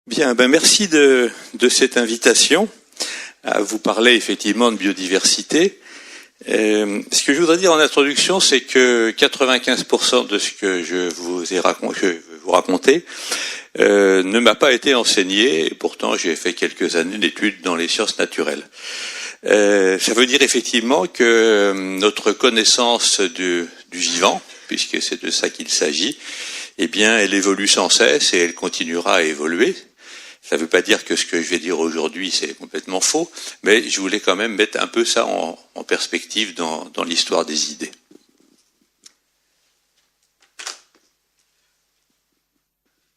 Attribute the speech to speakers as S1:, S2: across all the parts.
S1: Bien, merci de cette invitation à vous parler effectivement de biodiversité. Ce que je voudrais dire en introduction, c'est que 95% de ce que je vais vous raconter ne m'a pas été enseigné, et pourtant j'ai fait quelques années d'études dans les sciences naturelles. Ça veut dire effectivement que notre connaissance du vivant, puisque c'est de ça qu'il s'agit, eh bien, elle évolue sans cesse et elle continuera à évoluer. Ça ne veut pas dire que ce que je vais dire aujourd'hui, c'est complètement faux, mais je voulais quand même mettre un peu ça en perspective dans l'histoire des idées.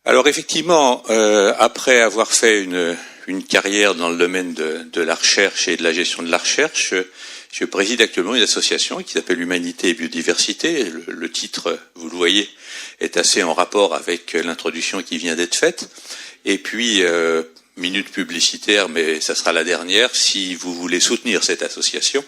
S1: Alors effectivement, après avoir fait une carrière dans le domaine de la recherche et de la gestion de la recherche, je préside actuellement une association qui s'appelle Humanité et Biodiversité. Le titre, vous le voyez, est assez en rapport avec l'introduction qui vient d'être faite. Et puis, minute publicitaire, mais ça sera la dernière, si vous voulez soutenir cette association,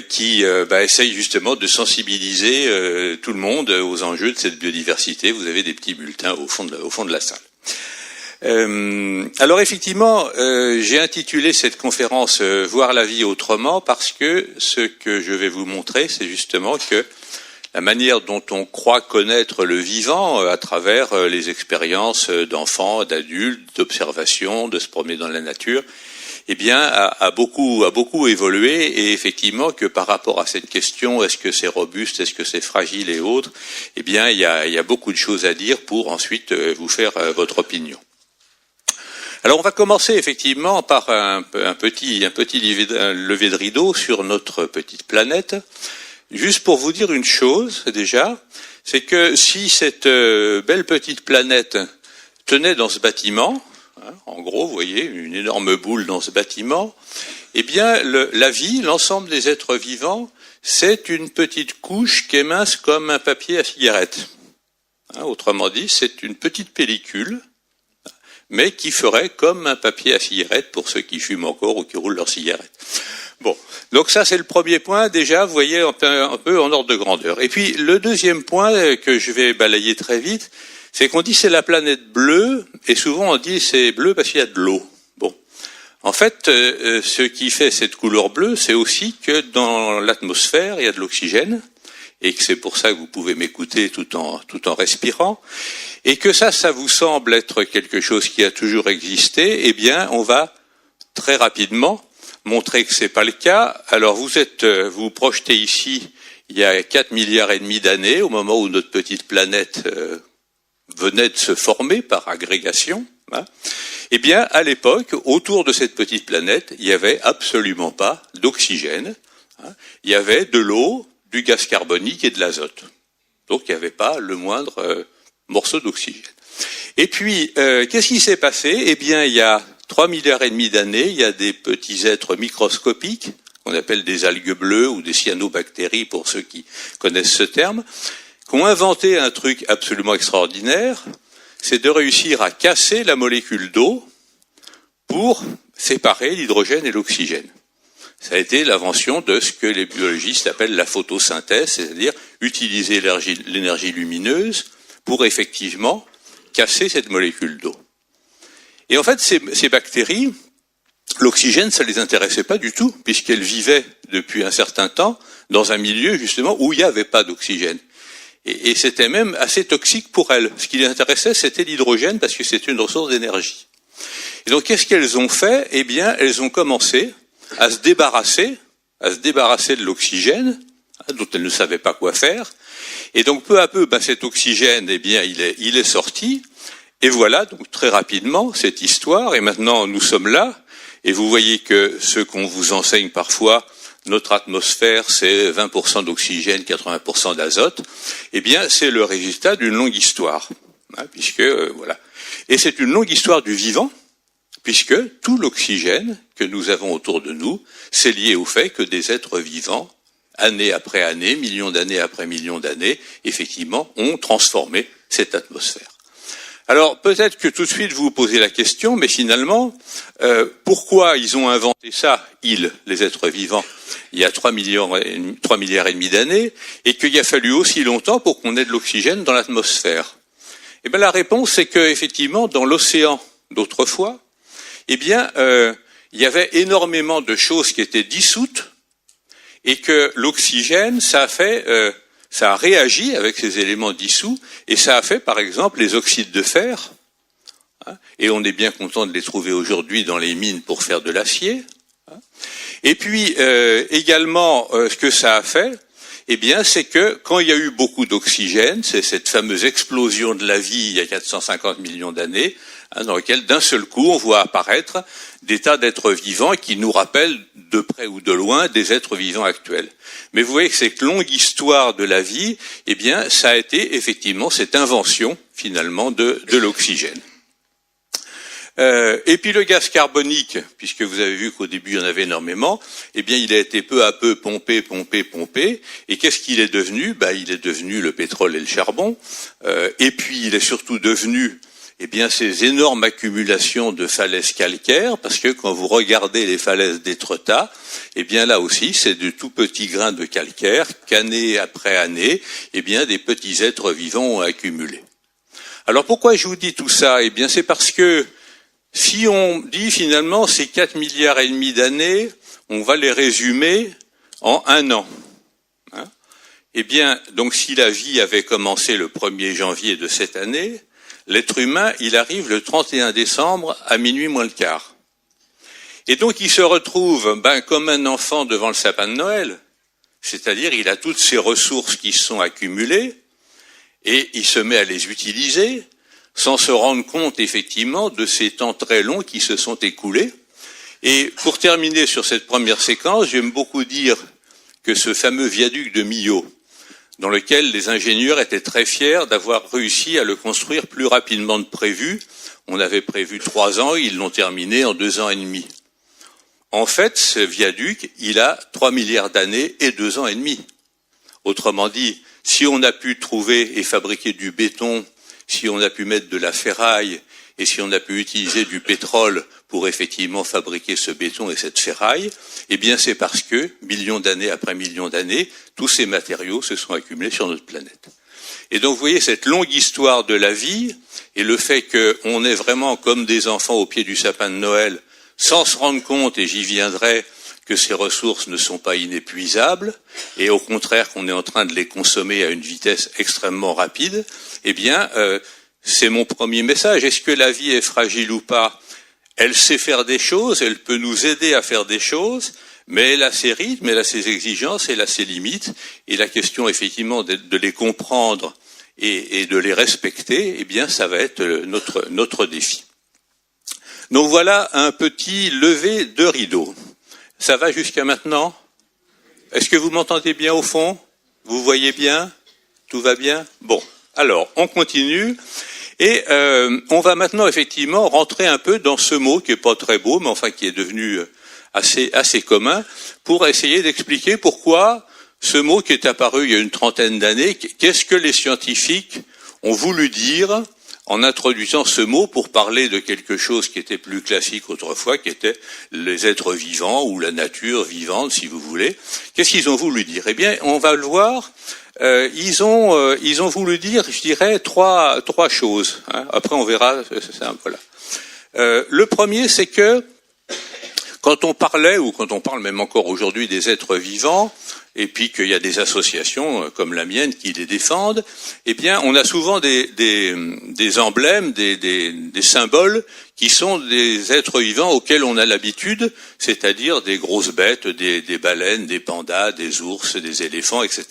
S1: qui essaye justement de sensibiliser tout le monde aux enjeux de cette biodiversité. Vous avez des petits bulletins au fond de la salle. Alors effectivement, j'ai intitulé cette conférence Voir la vie autrement, parce que ce que je vais vous montrer, c'est justement que la manière dont on croit connaître le vivant à travers les expériences d'enfants, d'adultes, d'observation, de se promener dans la nature, eh bien, a beaucoup évolué, et effectivement que par rapport à cette question, est-ce que c'est robuste, est-ce que c'est fragile et autres, eh bien, il y a beaucoup de choses à dire pour ensuite vous faire votre opinion. Alors, on va commencer effectivement par un petit lever de rideau sur notre petite planète. Juste pour vous dire une chose, déjà, c'est que si cette belle petite planète tenait dans ce bâtiment, en gros, vous voyez, une énorme boule dans ce bâtiment, eh bien, la vie, l'ensemble des êtres vivants, c'est une petite couche qui est mince comme un papier à cigarette. Autrement dit, c'est une petite pellicule, mais qui ferait comme un papier à cigarette pour ceux qui fument encore ou qui roulent leur cigarette. Bon, donc ça c'est le premier point, déjà, vous voyez, un peu en ordre de grandeur. Et puis le deuxième point que je vais balayer très vite, c'est qu'on dit c'est la planète bleue, et souvent on dit c'est bleu parce qu'il y a de l'eau. Bon, en fait, ce qui fait cette couleur bleue, c'est aussi que dans l'atmosphère, il y a de l'oxygène, et que c'est pour ça que vous pouvez m'écouter tout en respirant, et que ça vous semble être quelque chose qui a toujours existé, eh bien, on va très rapidement montrer que c'est pas le cas. Alors vous projetez ici il y a 4 milliards et demi d'années, au moment où notre petite planète venait de se former par agrégation. Eh bien, à l'époque, autour de cette petite planète, il n'y avait absolument pas d'oxygène. Il y avait de l'eau, du gaz carbonique et de l'azote. Donc il n'y avait pas le moindre morceau d'oxygène. Et puis, qu'est-ce qui s'est passé? Eh bien, il y a 3 milliards et demi d'années, il y a des petits êtres microscopiques, qu'on appelle des algues bleues ou des cyanobactéries pour ceux qui connaissent ce terme, qui ont inventé un truc absolument extraordinaire, c'est de réussir à casser la molécule d'eau pour séparer l'hydrogène et l'oxygène. Ça a été l'invention de ce que les biologistes appellent la photosynthèse, c'est-à-dire utiliser l'énergie lumineuse pour effectivement casser cette molécule d'eau. Et en fait, ces bactéries, l'oxygène, ça les intéressait pas du tout, puisqu'elles vivaient depuis un certain temps dans un milieu, justement, où il n'y avait pas d'oxygène. Et c'était même assez toxique pour elles. Ce qui les intéressait, c'était l'hydrogène, parce que c'était une ressource d'énergie. Et donc, qu'est-ce qu'elles ont fait? Eh bien, elles ont commencé à se débarrasser de l'oxygène, dont elles ne savaient pas quoi faire. Et donc, peu à peu, cet oxygène, eh bien, il est sorti. Et voilà, donc très rapidement, cette histoire, et maintenant nous sommes là, et vous voyez que ce qu'on vous enseigne parfois, notre atmosphère c'est 20% d'oxygène, 80% d'azote, eh bien c'est le résultat d'une longue histoire, puisque voilà. Et c'est une longue histoire du vivant, puisque tout l'oxygène que nous avons autour de nous, c'est lié au fait que des êtres vivants, année après année, millions d'années après millions d'années, effectivement, ont transformé cette atmosphère. Alors, peut-être que tout de suite vous vous posez la question, mais finalement, pourquoi ils ont inventé ça, les êtres vivants, il y a 3 milliards et demi d'années, et qu'il a fallu aussi longtemps pour qu'on ait de l'oxygène dans l'atmosphère? Eh bien, la réponse, c'est que, effectivement, dans l'océan d'autrefois, eh bien, il y avait énormément de choses qui étaient dissoutes et que l'oxygène, ça a réagi avec ces éléments dissous et ça a fait, par exemple, les oxydes de fer. Et on est bien content de les trouver aujourd'hui dans les mines pour faire de l'acier. Et puis, également, ce que ça a fait, eh bien, c'est que quand il y a eu beaucoup d'oxygène, c'est cette fameuse explosion de la vie il y a 450 millions d'années, dans laquelle d'un seul coup on voit apparaître des tas d'êtres vivants qui nous rappellent de près ou de loin des êtres vivants actuels. Mais vous voyez que cette longue histoire de la vie, eh bien, ça a été effectivement cette invention finalement de l'oxygène. Et puis le gaz carbonique, puisque vous avez vu qu'au début il y en avait énormément, eh bien il a été peu à peu pompé, et qu'est-ce qu'il est devenu? Il est devenu le pétrole et le charbon, et puis il est surtout devenu ces énormes accumulations de falaises calcaires, parce que quand vous regardez les falaises d'Étretat, là aussi c'est de tout petits grains de calcaire qu'année après année, des petits êtres vivants ont accumulé. Alors pourquoi je vous dis tout ça? C'est parce que si on dit finalement ces 4,5 milliards d'années, on va les résumer en 1 an. Donc si la vie avait commencé le 1er janvier de cette année, l'être humain, il arrive le 31 décembre à minuit moins le quart. Et donc il se retrouve comme un enfant devant le sapin de Noël, c'est-à-dire il a toutes ces ressources qui sont accumulées et il se met à les utiliser, sans se rendre compte effectivement de ces temps très longs qui se sont écoulés. Et pour terminer sur cette première séquence, j'aime beaucoup dire que ce fameux viaduc de Millau, dans lequel les ingénieurs étaient très fiers d'avoir réussi à le construire plus rapidement que prévu. On avait prévu 3 ans, ils l'ont terminé en 2 ans et demi. En fait, ce viaduc, il a 3 milliards d'années et 2 ans et demi. Autrement dit, si on a pu trouver et fabriquer du béton, si on a pu mettre de la ferraille et si on a pu utiliser du pétrole pour effectivement fabriquer ce béton et cette ferraille, c'est parce que, millions d'années après millions d'années, tous ces matériaux se sont accumulés sur notre planète. Et donc, vous voyez, cette longue histoire de la vie et le fait qu'on est vraiment comme des enfants au pied du sapin de Noël, sans se rendre compte, et j'y viendrai, que ces ressources ne sont pas inépuisables, et au contraire qu'on est en train de les consommer à une vitesse extrêmement rapide, c'est mon premier message. Est-ce que la vie est fragile ou pas? Elle sait faire des choses, elle peut nous aider à faire des choses, mais elle a ses rythmes, elle a ses exigences, elle a ses limites, et la question effectivement de les comprendre et de les respecter, ça va être notre défi. Donc voilà un petit lever de rideau. Ça va jusqu'à maintenant? Est-ce que vous m'entendez bien au fond? Vous voyez bien? Tout va bien? Bon, alors on continue et on va maintenant effectivement rentrer un peu dans ce mot qui est pas très beau, mais enfin qui est devenu assez commun, pour essayer d'expliquer pourquoi ce mot qui est apparu il y a une 30aine d'années, qu'est-ce que les scientifiques ont voulu dire en introduisant ce mot pour parler de quelque chose qui était plus classique autrefois, qui était les êtres vivants ou la nature vivante, si vous voulez. Qu'est-ce qu'ils ont voulu dire? On va le voir. Ils ont voulu dire, je dirais, trois choses. Après, on verra. Voilà. Le premier, c'est que quand on parlait, ou quand on parle même encore aujourd'hui des êtres vivants, et puis qu'il y a des associations comme la mienne qui les défendent, on a souvent des emblèmes, des symboles qui sont des êtres vivants auxquels on a l'habitude, c'est-à-dire des grosses bêtes, des baleines, des pandas, des ours, des éléphants, etc.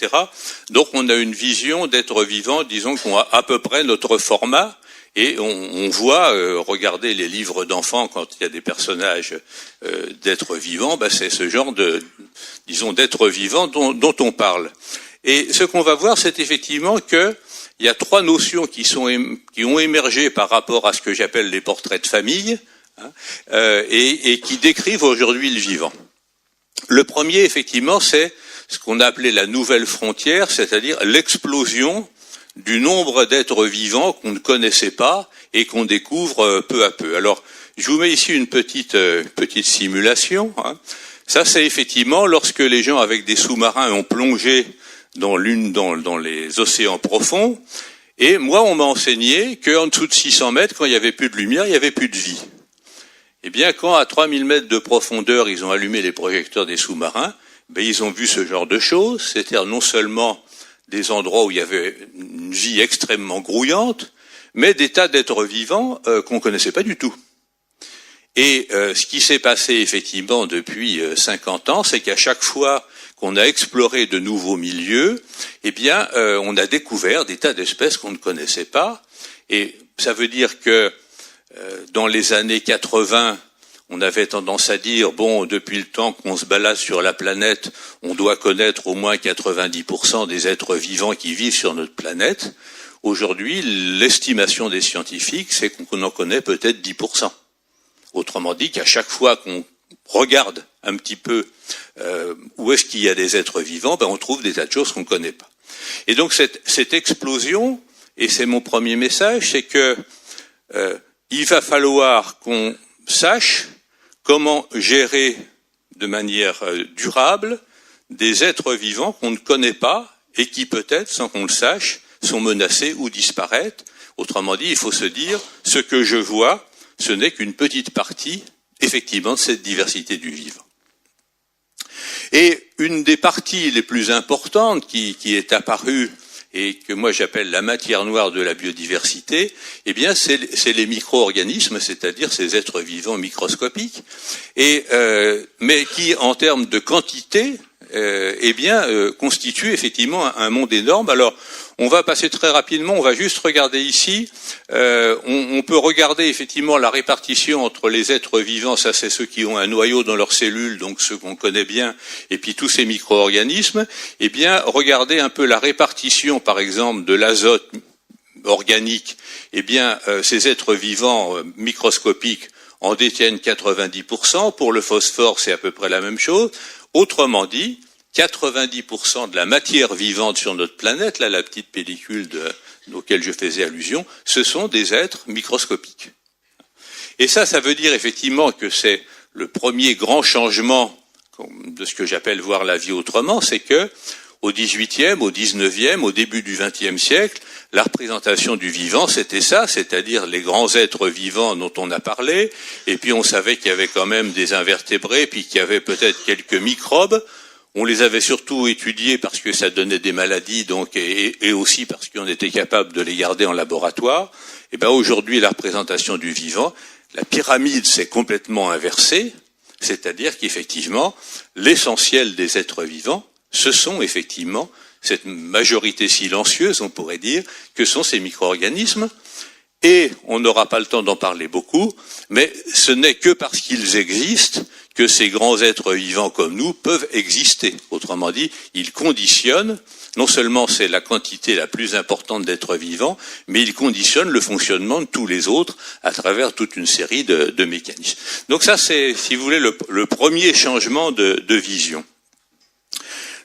S1: Donc on a une vision d'êtres vivants, disons qu'on a à peu près notre format. Et on voit, regardez les livres d'enfants quand il y a des personnages d'êtres vivants, c'est ce genre d'êtres vivants dont on parle. Et ce qu'on va voir, c'est effectivement que il y a 3 notions qui ont émergé par rapport à ce que j'appelle les portraits de famille, et qui décrivent aujourd'hui le vivant. Le premier, effectivement, c'est ce qu'on a appelé la nouvelle frontière, c'est-à-dire l'explosion du nombre d'êtres vivants qu'on ne connaissait pas et qu'on découvre peu à peu. Alors, je vous mets ici une petite simulation. Ça, c'est effectivement lorsque les gens avec des sous-marins ont plongé dans les océans profonds Et moi, on m'a enseigné qu'en dessous de 600 mètres, quand il n'y avait plus de lumière, il n'y avait plus de vie. Eh bien, quand à 3000 mètres de profondeur, ils ont allumé les projecteurs des sous-marins, ils ont vu ce genre de choses, c'est-à-dire non seulement des endroits où il y avait une vie extrêmement grouillante, mais des tas d'êtres vivants qu'on connaissait pas du tout. Et ce qui s'est passé effectivement depuis 50 ans, c'est qu'à chaque fois qu'on a exploré de nouveaux milieux, eh bien, on a découvert des tas d'espèces qu'on ne connaissait pas. Et ça veut dire que dans les années 80, on avait tendance à dire, bon, depuis le temps qu'on se balade sur la planète, on doit connaître au moins 90% des êtres vivants qui vivent sur notre planète. Aujourd'hui, l'estimation des scientifiques, c'est qu'on en connaît peut-être 10%. Autrement dit, qu'à chaque fois qu'on regarde un petit peu où est-ce qu'il y a des êtres vivants, on trouve des tas de choses qu'on ne connaît pas. Et donc cette explosion, et c'est mon premier message, c'est que il va falloir qu'on sache comment gérer de manière durable des êtres vivants qu'on ne connaît pas et qui peut-être, sans qu'on le sache, sont menacés ou disparaissent. Autrement dit, il faut se dire, ce que je vois, ce n'est qu'une petite partie, effectivement, de cette diversité du vivant. Et une des parties les plus importantes qui est apparue et que moi j'appelle la matière noire de la biodiversité, eh bien c'est les micro-organismes, c'est-à-dire ces êtres vivants microscopiques, mais qui en termes de quantité, constituent effectivement un monde énorme. Alors on va passer très rapidement, on va juste regarder ici, on peut regarder effectivement la répartition entre les êtres vivants, ça c'est ceux qui ont un noyau dans leurs cellules, donc ceux qu'on connaît bien, et puis tous ces micro-organismes, eh bien regardez un peu la répartition par exemple de l'azote organique, eh bien ces êtres vivants microscopiques en détiennent 90%, pour le phosphore c'est à peu près la même chose, autrement dit, 90% de la matière vivante sur notre planète, là la petite pellicule auquel je faisais allusion, ce sont des êtres microscopiques. Et ça veut dire effectivement que c'est le premier grand changement de ce que j'appelle voir la vie autrement, c'est que au XVIIIe, au XIXe, au début du XXe siècle, la représentation du vivant, c'était ça, c'est-à-dire les grands êtres vivants dont on a parlé, et puis on savait qu'il y avait quand même des invertébrés, puis qu'il y avait peut-être quelques microbes. On les avait surtout étudiés parce que ça donnait des maladies, donc, et aussi parce qu'on était capable de les garder en laboratoire. Et ben aujourd'hui, la représentation du vivant, la pyramide s'est complètement inversée, c'est-à-dire qu'effectivement, l'essentiel des êtres vivants, ce sont effectivement cette majorité silencieuse, on pourrait dire, que sont ces micro-organismes. Et on n'aura pas le temps d'en parler beaucoup, mais ce n'est que parce qu'ils existent que ces grands êtres vivants comme nous peuvent exister. Autrement dit, ils conditionnent, non seulement c'est la quantité la plus importante d'êtres vivants, mais ils conditionnent le fonctionnement de tous les autres à travers toute une série de mécanismes. Donc ça, c'est, si vous voulez, le premier changement de vision.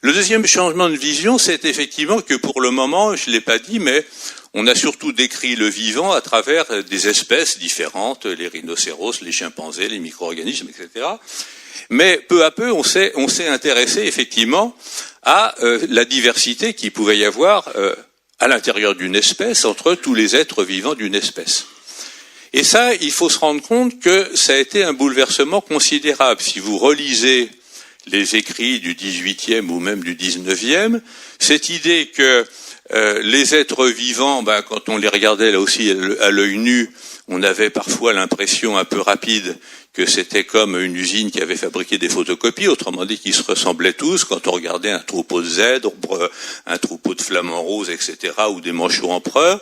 S1: Le deuxième changement de vision, c'est effectivement que pour le moment, je ne l'ai pas dit, mais on a surtout décrit le vivant à travers des espèces différentes, les rhinocéros, les chimpanzés, les micro-organismes, etc. Mais peu à peu, on s'est intéressé effectivement à la diversité qu'il pouvait y avoir à l'intérieur d'une espèce, entre tous les êtres vivants d'une espèce. Et ça, il faut se rendre compte que ça a été un bouleversement considérable. Si vous relisez les écrits du XVIIIe ou même du XIXe, cette idée que les êtres vivants, quand on les regardait là aussi à l'œil nu, on avait parfois l'impression un peu rapide que c'était comme une usine qui avait fabriqué des photocopies, autrement dit qu'ils se ressemblaient tous quand on regardait un troupeau de zèbres, un troupeau de flamants roses, etc., ou des manchots empereurs.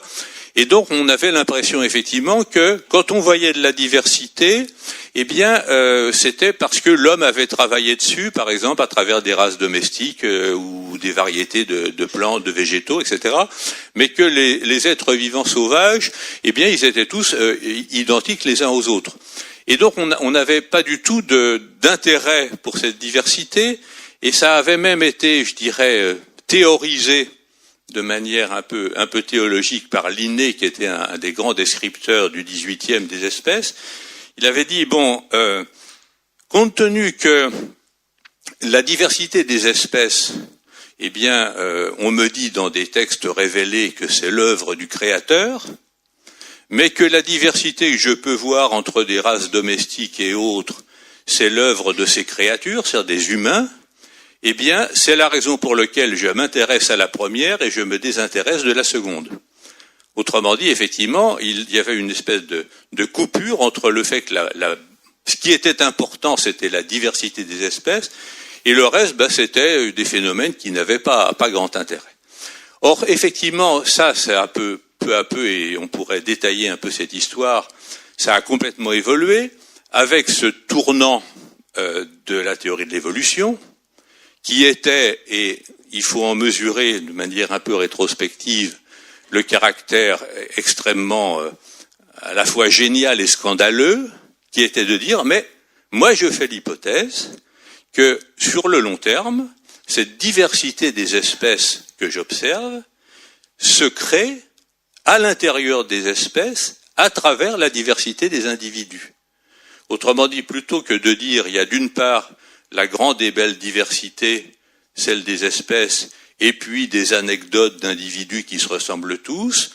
S1: Et donc on avait l'impression effectivement que quand on voyait de la diversité, eh bien c'était parce que l'homme avait travaillé dessus, par exemple à travers des races domestiques ou des variétés de plantes, de végétaux, etc. Mais que les êtres vivants sauvages, eh bien ils étaient tous identiques les uns aux autres. Et donc on n'avait pas du tout d'intérêt pour cette diversité, et ça avait même été, je dirais, théorisé de manière un peu théologique par Linné, qui était un des grands descripteurs du XVIIIe des espèces. Il avait dit, compte tenu que la diversité des espèces eh bien, on me dit dans des textes révélés que c'est l'œuvre du Créateur, mais que la diversité que je peux voir entre des races domestiques et autres, c'est l'œuvre de ces créatures, c'est-à-dire des humains, eh bien, c'est la raison pour laquelle je m'intéresse à la première et je me désintéresse de la seconde. Autrement dit, effectivement, il y avait une espèce de coupure entre le fait que ce qui était important, c'était la diversité des espèces, et le reste, c'était des phénomènes qui n'avaient pas grand intérêt. Or, effectivement, ça, c'est un peu à peu, et on pourrait détailler un peu cette histoire, ça a complètement évolué avec ce tournant de la théorie de l'évolution, qui était, et il faut en mesurer de manière un peu rétrospective, le caractère extrêmement à la fois génial et scandaleux, qui était de dire, mais moi je fais l'hypothèse que sur le long terme, cette diversité des espèces que j'observe se crée à l'intérieur des espèces à travers la diversité des individus. Autrement dit, plutôt que de dire il y a d'une part la grande et belle diversité, celle des espèces, et puis des anecdotes d'individus qui se ressemblent tous,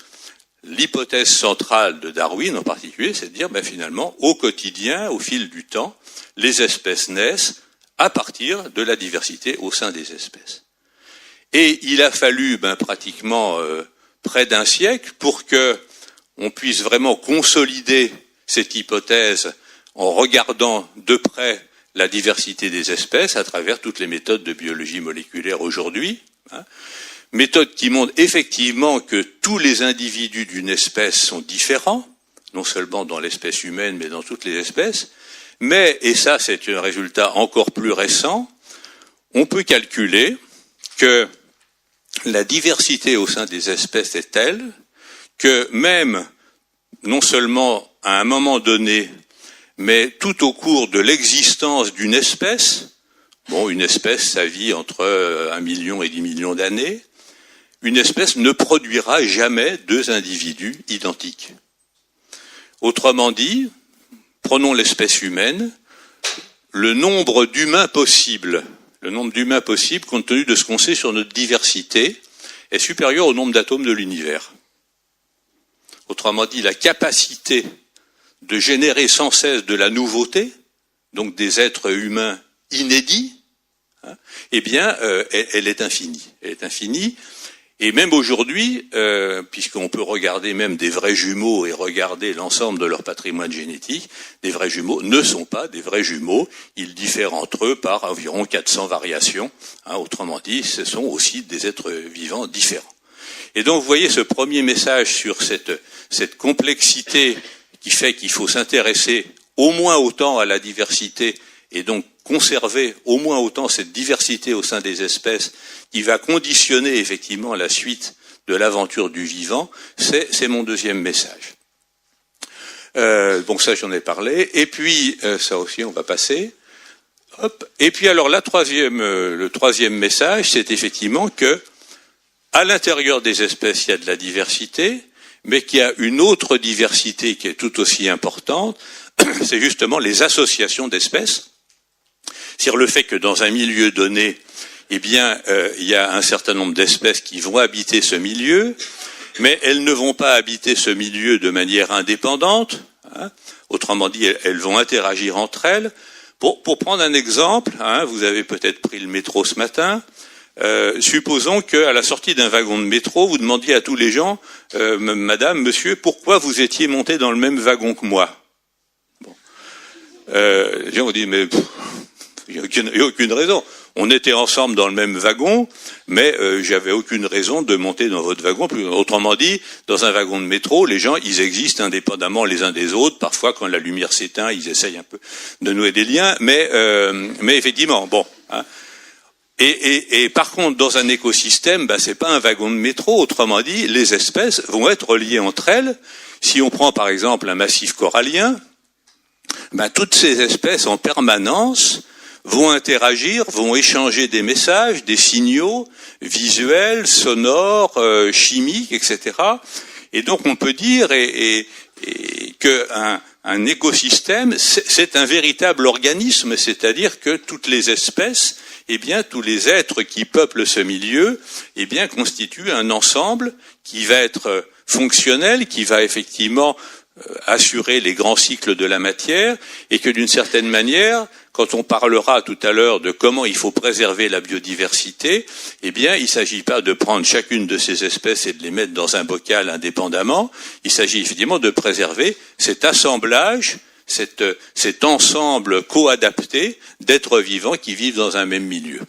S1: l'hypothèse centrale de Darwin en particulier, c'est de dire finalement, au quotidien, au fil du temps, les espèces naissent à partir de la diversité au sein des espèces. Et il a fallu pratiquement près d'un siècle pour que on puisse vraiment consolider cette hypothèse en regardant de près la diversité des espèces à travers toutes les méthodes de biologie moléculaire aujourd'hui, méthodes qui montrent effectivement que tous les individus d'une espèce sont différents, non seulement dans l'espèce humaine, mais dans toutes les espèces, mais, et ça c'est un résultat encore plus récent, on peut calculer que la diversité au sein des espèces est telle que même, non seulement à un moment donné, mais tout au cours de l'existence d'une espèce, une espèce, ça vit entre 1 million et 10 millions d'années, une espèce ne produira jamais deux individus identiques. Autrement dit, prenons l'espèce humaine, le nombre d'humains possibles, compte tenu de ce qu'on sait sur notre diversité, est supérieur au nombre d'atomes de l'univers. Autrement dit, la capacité de générer sans cesse de la nouveauté, donc des êtres humains inédits, elle est infinie. Elle est infinie. Et même aujourd'hui, puisqu'on peut regarder même des vrais jumeaux et regarder l'ensemble de leur patrimoine génétique, des vrais jumeaux ne sont pas des vrais jumeaux. Ils diffèrent entre eux par environ 400 variations. Autrement dit, ce sont aussi des êtres vivants différents. Et donc, vous voyez ce premier message sur cette complexité qui fait qu'il faut s'intéresser au moins autant à la diversité et donc conserver au moins autant cette diversité au sein des espèces qui va conditionner effectivement la suite de l'aventure du vivant, c'est mon deuxième message. Ça j'en ai parlé, et puis ça aussi on va passer. Hop. Et puis alors le troisième message, c'est effectivement que à l'intérieur des espèces il y a de la diversité, mais qu'il y a une autre diversité qui est tout aussi importante, c'est justement les associations d'espèces. C'est-à-dire le fait que dans un milieu donné, il y a un certain nombre d'espèces qui vont habiter ce milieu, mais elles ne vont pas habiter ce milieu de manière indépendante. Autrement dit, elles vont interagir entre elles. Pour prendre un exemple, vous avez peut-être pris le métro ce matin. Supposons qu'à la sortie d'un wagon de métro, vous demandiez à tous les gens, Madame, Monsieur, pourquoi vous étiez monté dans le même wagon que moi ? Les gens vous disent, mais il n'y a aucune raison. On était ensemble dans le même wagon, mais j'avais aucune raison de monter dans votre wagon. Autrement dit, dans un wagon de métro, les gens, ils existent indépendamment les uns des autres. Parfois, quand la lumière s'éteint, ils essayent un peu de nouer des liens, mais effectivement, Et par contre, dans un écosystème, c'est pas un wagon de métro. Autrement dit, les espèces vont être reliées entre elles. Si on prend par exemple un massif corallien, toutes ces espèces en permanence vont interagir, vont échanger des messages, des signaux visuels, sonores, chimiques, etc. Et donc on peut dire que un écosystème, c'est un véritable organisme, c'est-à-dire que toutes les espèces, eh bien, tous les êtres qui peuplent ce milieu, eh bien, constituent un ensemble qui va être fonctionnel, qui va effectivement assurer les grands cycles de la matière, et que d'une certaine manière, quand on parlera tout à l'heure de comment il faut préserver la biodiversité, eh bien, il ne s'agit pas de prendre chacune de ces espèces et de les mettre dans un bocal indépendamment. Il s'agit effectivement de préserver cet assemblage, cet ensemble co-adapté d'êtres vivants qui vivent dans un même milieu.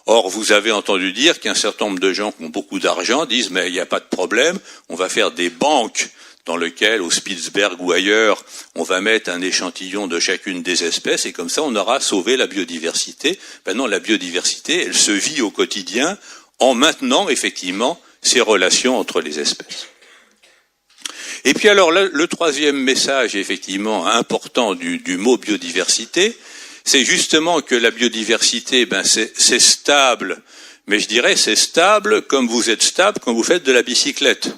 S1: Or, vous avez entendu dire qu'un certain nombre de gens qui ont beaucoup d'argent disent « mais il n'y a pas de problème, on va faire des banques dans lequel, au Spitzberg ou ailleurs, on va mettre un échantillon de chacune des espèces, et comme ça, on aura sauvé la biodiversité. » Ben non, la biodiversité, elle se vit au quotidien en maintenant, effectivement, ces relations entre les espèces. Et puis alors, le troisième message, effectivement, important du mot biodiversité, c'est justement que la biodiversité, ben c'est stable, mais je dirais c'est stable comme vous êtes stable quand vous faites de la bicyclette.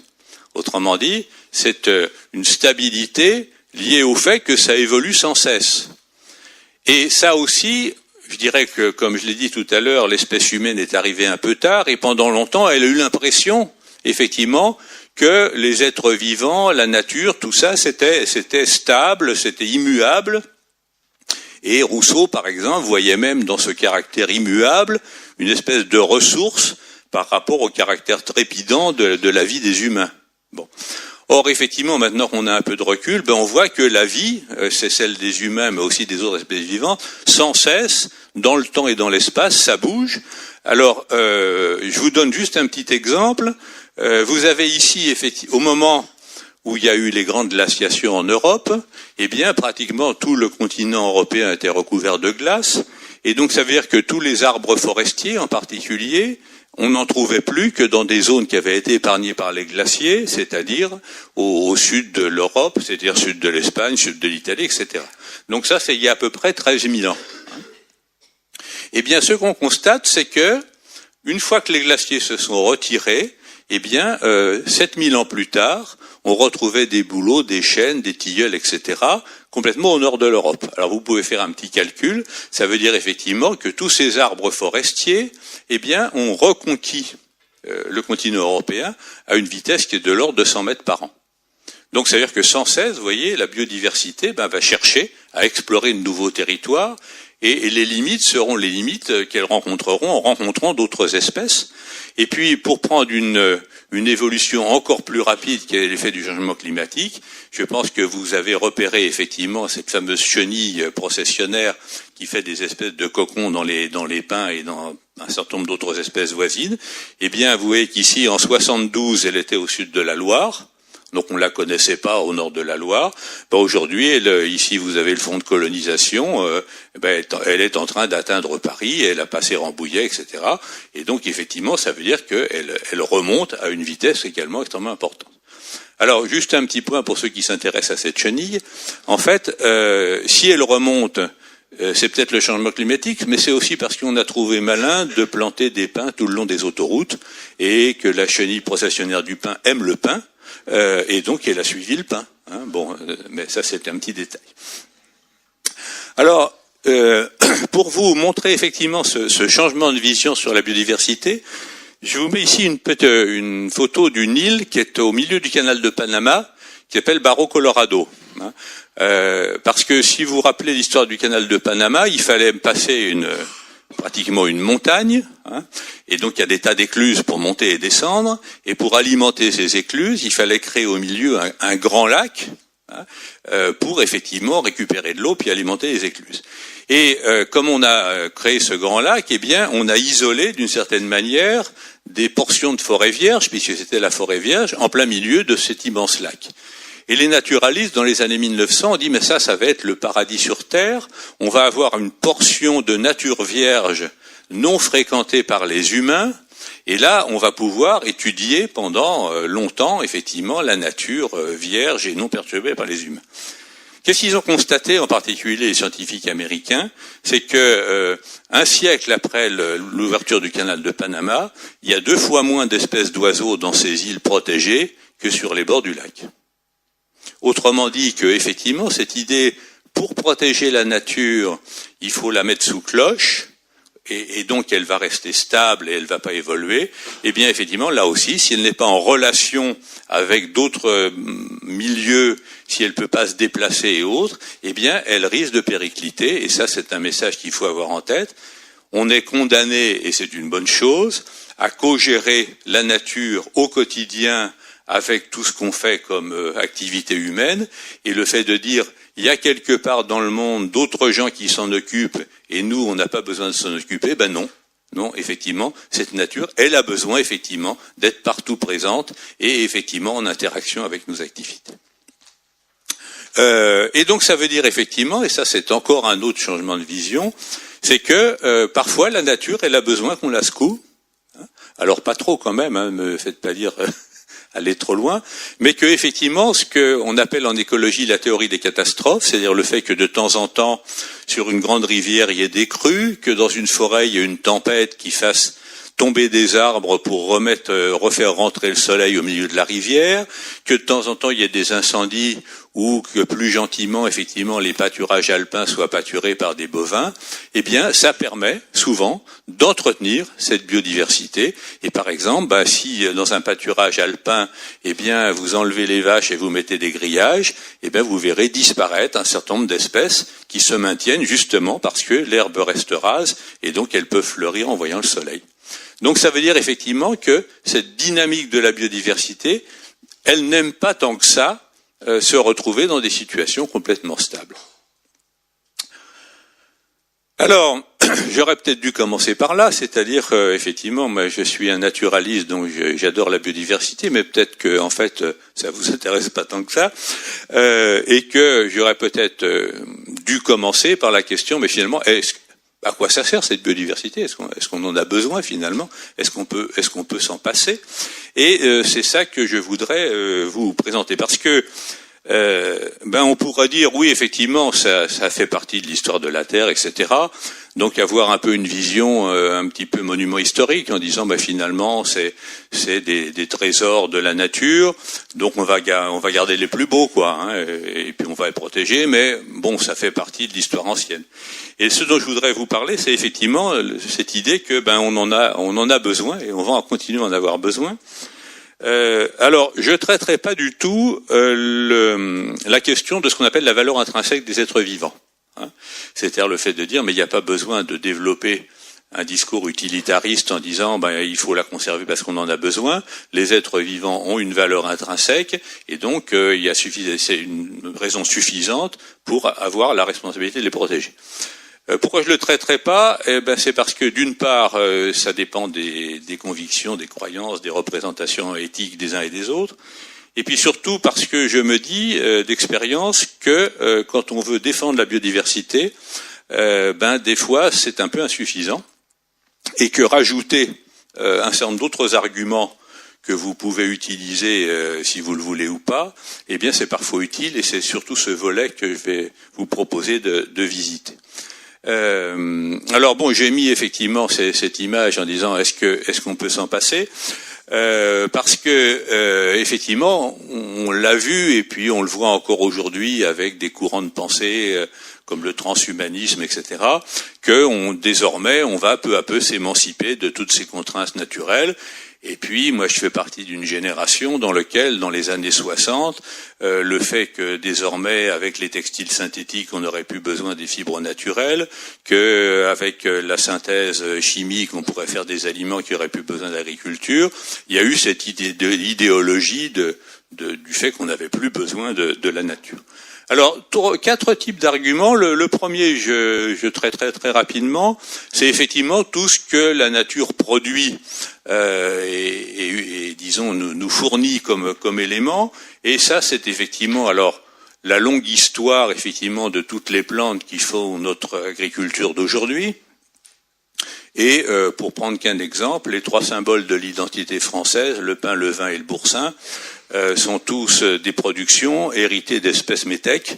S1: Autrement dit, c'est une stabilité liée au fait que ça évolue sans cesse. Et ça aussi, je dirais que, comme je l'ai dit tout à l'heure, l'espèce humaine est arrivée un peu tard, et pendant longtemps, elle a eu l'impression, effectivement, que les êtres vivants, la nature, tout ça, c'était stable, c'était immuable. Et Rousseau, par exemple, voyait même dans ce caractère immuable une espèce de ressource par rapport au caractère trépidant de la vie des humains. Bon. Or, effectivement, maintenant qu'on a un peu de recul, ben on voit que la vie, c'est celle des humains, mais aussi des autres espèces vivantes, sans cesse, dans le temps et dans l'espace, ça bouge. Alors, je vous donne juste un petit exemple. Vous avez ici, effectivement, au moment où il y a eu les grandes glaciations en Europe, eh bien, pratiquement tout le continent européen était recouvert de glace. Et donc, ça veut dire que tous les arbres forestiers, en particulier, on n'en trouvait plus que dans des zones qui avaient été épargnées par les glaciers, c'est-à-dire au sud de l'Europe, c'est-à-dire sud de l'Espagne, sud de l'Italie, etc. Donc ça, c'est il y a à peu près 13 000 ans. Eh bien, ce qu'on constate, c'est que, une fois que les glaciers se sont retirés, eh bien, 7000 ans plus tard, on retrouvait des bouleaux, des chênes, des tilleuls, etc., complètement au nord de l'Europe. Alors vous pouvez faire un petit calcul, ça veut dire effectivement que tous ces arbres forestiers, eh bien, ont reconquis le continent européen à une vitesse qui est de l'ordre de 100 mètres par an. Donc ça veut dire que sans cesse, vous voyez, la biodiversité va chercher à explorer de nouveaux territoires, et les limites seront les limites qu'elles rencontreront en rencontrant d'autres espèces. Et puis, pour prendre une évolution encore plus rapide qui est l'effet du changement climatique, je pense que vous avez repéré effectivement cette fameuse chenille processionnaire qui fait des espèces de cocons dans les pins et dans un certain nombre d'autres espèces voisines. Eh bien, vous voyez qu'ici, en 72, elle était au sud de la Loire. Donc on la connaissait pas au nord de la Loire. Aujourd'hui, ici vous avez le fonds de colonisation. Elle est en train d'atteindre Paris. Elle a passé Rambouillet, etc. Et donc effectivement, ça veut dire qu'elle remonte à une vitesse également extrêmement importante. Alors juste un petit point pour ceux qui s'intéressent à cette chenille. En fait, si elle remonte, c'est peut-être le changement climatique, mais c'est aussi parce qu'on a trouvé malin de planter des pins tout le long des autoroutes et que la chenille processionnaire du pin aime le pin. Et donc elle a suivi le pain. Hein, mais ça c'est un petit détail. Alors, pour vous montrer effectivement ce changement de vision sur la biodiversité, je vous mets ici une photo d'une île qui est au milieu du canal de Panama, qui s'appelle Barro Colorado. Hein, parce que si vous vous rappelez l'histoire du canal de Panama, il fallait passer pratiquement une montagne, hein, et donc il y a des tas d'écluses pour monter et descendre, et pour alimenter ces écluses, il fallait créer au milieu un grand lac, hein, pour effectivement récupérer de l'eau puis alimenter les écluses. Et comme on a créé ce grand lac, eh bien on a isolé d'une certaine manière des portions de forêt vierge, puisque c'était la forêt vierge, en plein milieu de cet immense lac. Et les naturalistes, dans les années 1900, ont dit, mais ça va être le paradis sur Terre. On va avoir une portion de nature vierge non fréquentée par les humains. Et là, on va pouvoir étudier pendant longtemps, effectivement, la nature vierge et non perturbée par les humains. Qu'est-ce qu'ils ont constaté, en particulier les scientifiques américains? C'est que un siècle après l'ouverture du canal de Panama, il y a 2 fois moins d'espèces d'oiseaux dans ces îles protégées que sur les bords du lac. Autrement dit que effectivement cette idée, pour protéger la nature, il faut la mettre sous cloche, et donc elle va rester stable et elle va pas évoluer. Eh bien effectivement là aussi, si elle n'est pas en relation avec d'autres milieux, si elle peut pas se déplacer et autres, eh bien elle risque de péricliter. Et ça c'est un message qu'il faut avoir en tête. On est condamné, et c'est une bonne chose, à co-gérer la nature au quotidien avec tout ce qu'on fait comme activité humaine, et le fait de dire il y a quelque part dans le monde d'autres gens qui s'en occupent et nous on n'a pas besoin de s'en occuper, ben non. Non, effectivement, cette nature, elle a besoin effectivement d'être partout présente et effectivement en interaction avec nos activités. Et donc ça veut dire effectivement, et ça c'est encore un autre changement de vision, c'est que parfois la nature, elle a besoin qu'on la secoue. Alors pas trop quand même, hein, me faites pas dire aller trop loin, mais que effectivement ce qu'on appelle en écologie la théorie des catastrophes, c'est-à-dire le fait que de temps en temps sur une grande rivière il y ait des crues, que dans une forêt il y ait une tempête qui fasse tomber des arbres pour refaire rentrer le soleil au milieu de la rivière, que de temps en temps il y ait des incendies ou que plus gentiment, effectivement, les pâturages alpins soient pâturés par des bovins, eh bien, ça permet souvent d'entretenir cette biodiversité. Et par exemple, si dans un pâturage alpin, eh bien, vous enlevez les vaches et vous mettez des grillages, eh bien, vous verrez disparaître un certain nombre d'espèces qui se maintiennent justement parce que l'herbe reste rase et donc elles peuvent fleurir en voyant le soleil. Donc ça veut dire effectivement que cette dynamique de la biodiversité, elle n'aime pas tant que ça se retrouver dans des situations complètement stables. Alors, j'aurais peut-être dû commencer par là, c'est-à-dire effectivement, moi je suis un naturaliste, donc j'adore la biodiversité, mais peut-être que en fait ça vous intéresse pas tant que ça, et que j'aurais peut-être dû commencer par la question, mais finalement, à quoi ça sert cette biodiversité ? Est-ce qu'on en a besoin finalement ? Est-ce qu'on peut s'en passer ? Et c'est ça que je voudrais vous présenter, parce que on pourrait dire oui effectivement ça fait partie de l'histoire de la Terre, etc. Donc avoir un peu une vision un petit peu monument historique en disant finalement c'est des trésors de la nature, donc on va garder les plus beaux et puis on va les protéger, mais bon ça fait partie de l'histoire ancienne. Et ce dont je voudrais vous parler, c'est effectivement cette idée que on en a besoin et on va continuer à en avoir besoin. Alors, je traiterai pas du tout la question de ce qu'on appelle la valeur intrinsèque des êtres vivants. C'est-à-dire le fait de dire, mais il n'y a pas besoin de développer un discours utilitariste en disant, il faut la conserver parce qu'on en a besoin. Les êtres vivants ont une valeur intrinsèque et donc c'est une raison suffisante pour avoir la responsabilité de les protéger. Pourquoi je le traiterai pas ? C'est parce que d'une part, ça dépend des convictions, des croyances, des représentations éthiques des uns et des autres. Et puis surtout parce que je me dis d'expérience que quand on veut défendre la biodiversité, des fois c'est un peu insuffisant et que rajouter un certain nombre d'autres arguments que vous pouvez utiliser si vous le voulez ou pas, c'est parfois utile et c'est surtout ce volet que je vais vous proposer de visiter. Alors j'ai mis effectivement cette image en disant est-ce qu'on peut s'en passer parce que effectivement on l'a vu et puis on le voit encore aujourd'hui avec des courants de pensée comme le transhumanisme, etc., que désormais on va peu à peu s'émanciper de toutes ces contraintes naturelles. Et puis, moi, je fais partie d'une génération dans laquelle, dans les années 60, le fait que désormais, avec les textiles synthétiques, on n'aurait plus besoin des fibres naturelles, que avec la synthèse chimique, on pourrait faire des aliments qui auraient plus besoin d'agriculture. Il y a eu cette idéologie du fait qu'on n'avait plus besoin de la nature. Alors, 4 types d'arguments. Le premier, je traiterai très rapidement, c'est effectivement tout ce que la nature produit et disons nous fournit comme éléments. Et ça, c'est effectivement alors la longue histoire effectivement de toutes les plantes qui font notre agriculture d'aujourd'hui. Et pour prendre qu'un exemple, les 3 symboles de l'identité française, le pain, le vin et le boursin, sont tous des productions héritées d'espèces métèques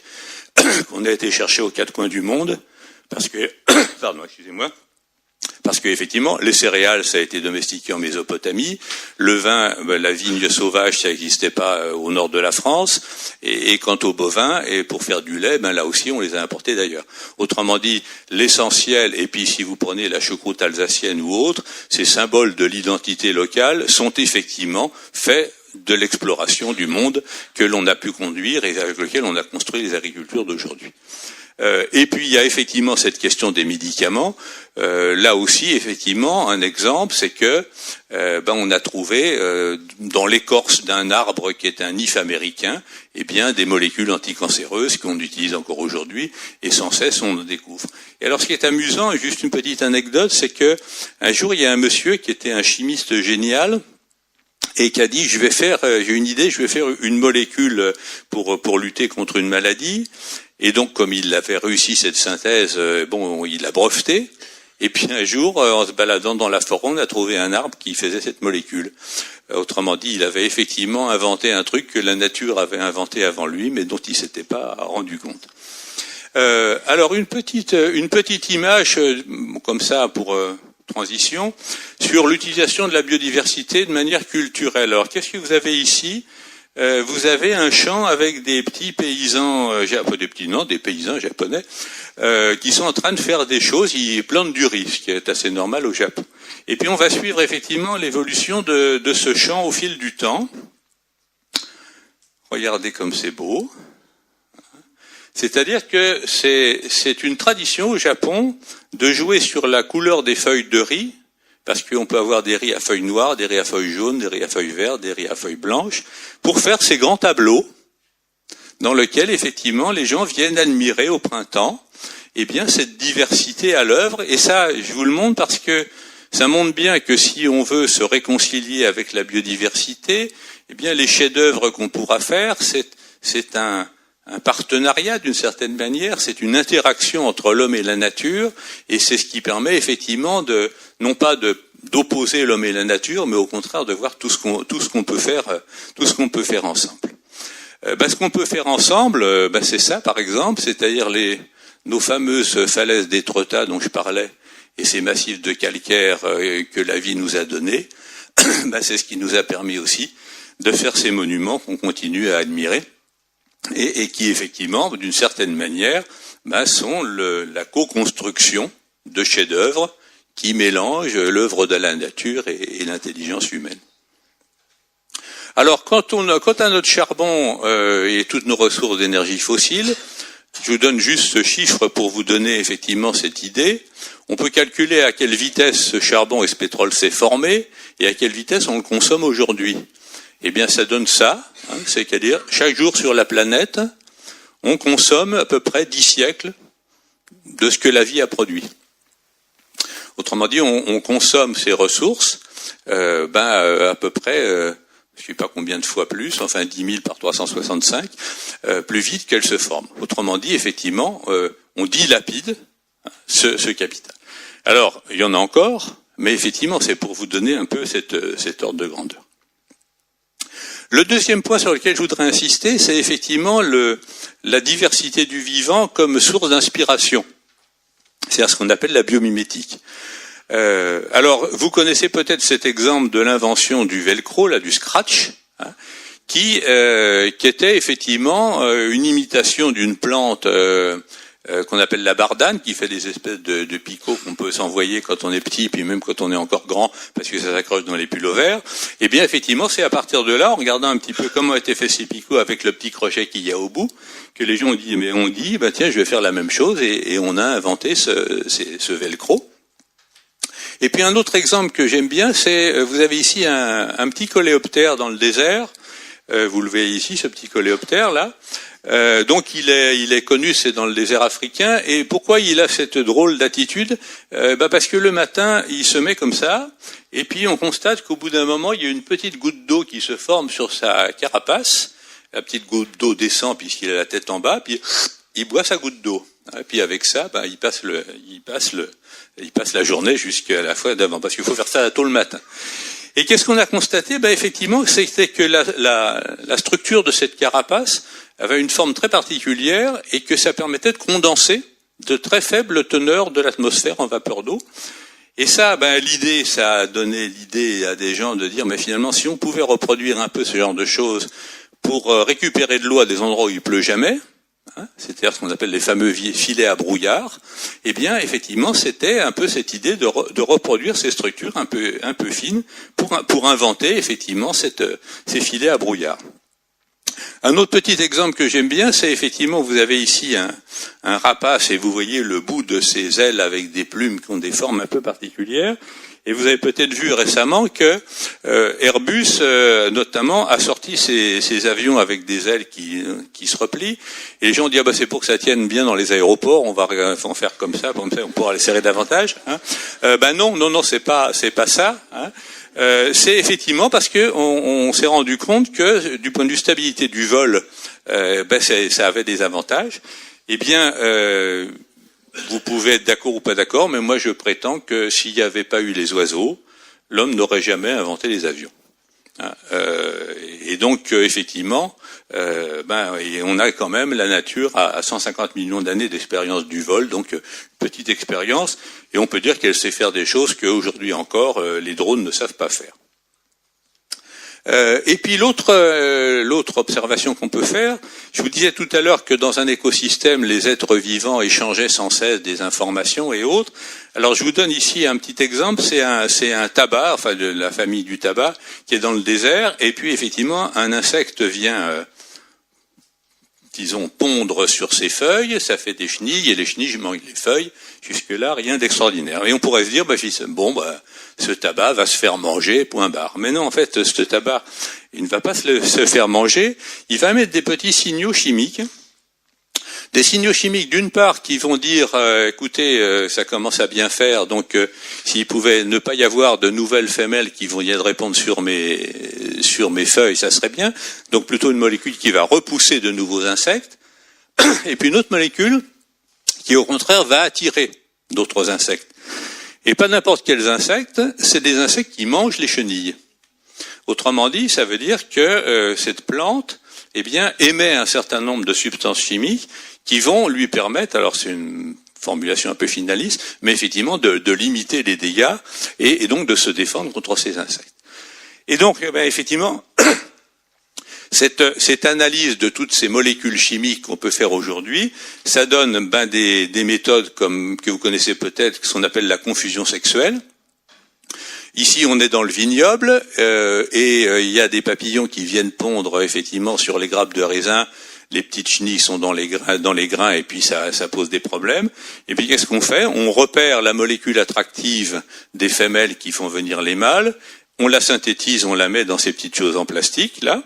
S1: qu'on a été chercher aux 4 coins du monde, parce que, pardon, excusez-moi, Parce qu'effectivement, les céréales, ça a été domestiqué en Mésopotamie. Le vin, la vigne sauvage, ça n'existait pas au nord de la France. Et quant aux bovins, et pour faire du lait, là aussi, on les a importés d'ailleurs. Autrement dit, l'essentiel, et puis si vous prenez la choucroute alsacienne ou autre, ces symboles de l'identité locale sont effectivement faits de l'exploration du monde que l'on a pu conduire et avec lequel on a construit les agricultures d'aujourd'hui. Et puis il y a effectivement cette question des médicaments. Là aussi, effectivement, un exemple, c'est que on a trouvé dans l'écorce d'un arbre qui est un if américain, des molécules anticancéreuses qu'on utilise encore aujourd'hui et sans cesse on en découvre. Et alors, ce qui est amusant, et juste une petite anecdote, c'est que un jour il y a un monsieur qui était un chimiste génial et qui a dit j'ai une idée, je vais faire une molécule pour lutter contre une maladie. Et donc, comme il avait réussi cette synthèse, il l'a breveté. Et puis un jour, en se baladant dans la forêt, on a trouvé un arbre qui faisait cette molécule. Autrement dit, il avait effectivement inventé un truc que la nature avait inventé avant lui, mais dont il s'était pas rendu compte. Alors une petite image comme ça pour transition sur l'utilisation de la biodiversité de manière culturelle. Alors, qu'est-ce que vous avez ici ? Vous avez un champ avec des petits paysans, des paysans japonais, qui sont en train de faire des choses. Ils plantent du riz, ce qui est assez normal au Japon. Et puis on va suivre effectivement l'évolution de ce champ au fil du temps. Regardez comme c'est beau. C'est-à-dire que c'est une tradition au Japon de jouer sur la couleur des feuilles de riz. Parce qu'on peut avoir des riz à feuilles noires, des riz à feuilles jaunes, des riz à feuilles vertes, des riz à feuilles blanches, pour faire ces grands tableaux dans lesquels, effectivement, les gens viennent admirer au printemps, cette diversité à l'œuvre. Et ça, je vous le montre parce que ça montre bien que si on veut se réconcilier avec la biodiversité, les chefs-d'œuvre qu'on pourra faire, c'est un partenariat d'une certaine manière, c'est une interaction entre l'homme et la nature, et c'est ce qui permet effectivement non pas d'opposer l'homme et la nature, mais au contraire de voir tout ce qu'on peut faire ensemble. Ce qu'on peut faire ensemble, c'est ça par exemple, c'est-à-dire nos fameuses falaises d'Étretat dont je parlais, et ces massifs de calcaire que la vie nous a donnés, c'est ce qui nous a permis aussi de faire ces monuments qu'on continue à admirer. Et qui effectivement, d'une certaine manière, sont la co-construction de chefs-d'œuvre qui mélangent l'œuvre de la nature et l'intelligence humaine. Alors, quant à notre charbon et toutes nos ressources d'énergie fossile, je vous donne juste ce chiffre pour vous donner effectivement cette idée. On peut calculer à quelle vitesse ce charbon et ce pétrole s'est formé et à quelle vitesse on le consomme aujourd'hui. Ça donne ça, c'est-à-dire chaque jour sur la planète, on consomme à peu près 10 siècles de ce que la vie a produit. Autrement dit, on consomme ces ressources à peu près, je ne sais pas combien de fois plus, 10 000 par 365, plus vite qu'elles se forment. Autrement dit, effectivement, on dilapide ce capital. Alors, il y en a encore, mais effectivement, c'est pour vous donner un peu cet ordre de grandeur. Le deuxième point sur lequel je voudrais insister, c'est effectivement la diversité du vivant comme source d'inspiration. C'est ce qu'on appelle la biomimétique. Alors, vous connaissez peut-être cet exemple de l'invention du velcro, du scratch, qui était effectivement une imitation d'une plante qu'on appelle la bardane, qui fait des espèces de picots qu'on peut s'envoyer quand on est petit, puis même quand on est encore grand, parce que ça s'accroche dans les pullovers. Effectivement, c'est à partir de là, en regardant un petit peu comment étaient faits ces picots avec le petit crochet qu'il y a au bout, que les gens ont dit, tiens, je vais faire la même chose, et on a inventé ce velcro. Et puis un autre exemple que j'aime bien, c'est, vous avez ici un petit coléoptère dans le désert. Vous le voyez ici, ce petit coléoptère là. Donc il est connu, c'est dans le désert africain. Et pourquoi il a cette drôle d'attitude ? Parce que le matin, il se met comme ça, et puis on constate qu'au bout d'un moment, il y a une petite goutte d'eau qui se forme sur sa carapace. La petite goutte d'eau descend puisqu'il a la tête en bas, puis il boit sa goutte d'eau. Et puis avec ça, il passe la journée jusqu'à la fois d'avant, parce qu'il faut faire ça tôt le matin. Et qu'est-ce qu'on a constaté ? Effectivement, c'était que la structure de cette carapace avait une forme très particulière et que ça permettait de condenser de très faibles teneurs de l'atmosphère en vapeur d'eau. Et ça, l'idée, ça a donné l'idée à des gens de dire, mais finalement, si on pouvait reproduire un peu ce genre de choses pour récupérer de l'eau à des endroits où il pleut jamais, c'est-à-dire ce qu'on appelle les fameux filets à brouillard, eh bien, effectivement, c'était un peu cette idée de reproduire ces structures un peu fines pour inventer, effectivement, ces filets à brouillard. Un autre petit exemple que j'aime bien, c'est effectivement, vous avez ici un rapace et vous voyez le bout de ses ailes avec des plumes qui ont des formes un peu particulières. Et vous avez peut-être vu récemment que Airbus, notamment, a sorti ses avions avec des ailes qui se replient. Et les gens disent, c'est pour que ça tienne bien dans les aéroports, on va en faire comme ça on pourra les serrer davantage. Non, c'est pas ça. C'est effectivement parce que on s'est rendu compte que du point de vue stabilité du vol, ça avait des avantages. Eh bien, vous pouvez être d'accord ou pas d'accord, mais moi je prétends que s'il n'y avait pas eu les oiseaux, l'homme n'aurait jamais inventé les avions. Et donc effectivement, on a quand même la nature à 150 millions d'années d'expérience du vol, donc petite expérience, et on peut dire qu'elle sait faire des choses qu'aujourd'hui encore les drones ne savent pas faire. Et puis l'autre observation qu'on peut faire, je vous disais tout à l'heure que dans un écosystème, les êtres vivants échangeaient sans cesse des informations et autres. Alors je vous donne ici un petit exemple, c'est un tabac, enfin de la famille du tabac, qui est dans le désert, et puis effectivement un insecte vient pondre sur ses feuilles, ça fait des chenilles, et les chenilles mangent les feuilles. Jusque-là, rien d'extraordinaire. Et on pourrait se dire, ce tabac va se faire manger, point barre. Mais non, en fait, ce tabac, il ne va pas se faire manger, il va mettre des petits signaux chimiques. Des signaux chimiques, d'une part, qui vont dire, écoutez, ça commence à bien faire, donc s'il pouvait ne pas y avoir de nouvelles femelles qui vont y répondre sur mes feuilles, ça serait bien. Donc plutôt une molécule qui va repousser de nouveaux insectes. Et puis une autre molécule qui, au contraire, va attirer d'autres insectes. Et pas n'importe quels insectes, c'est des insectes qui mangent les chenilles. Autrement dit, ça veut dire que cette plante, émet un certain nombre de substances chimiques qui vont lui permettre, alors c'est une formulation un peu finaliste, mais effectivement de limiter les dégâts et donc de se défendre contre ces insectes. Et donc, effectivement, cette analyse de toutes ces molécules chimiques qu'on peut faire aujourd'hui, ça donne des méthodes comme que vous connaissez peut-être, ce qu'on appelle la confusion sexuelle. Ici, on est dans le vignoble il y a des papillons qui viennent pondre effectivement sur les grappes de raisin. Les petites chenilles sont dans les grains et puis ça pose des problèmes. Et puis qu'est-ce qu'on fait? On repère la molécule attractive des femelles qui font venir les mâles. On la synthétise, on la met dans ces petites choses en plastique là.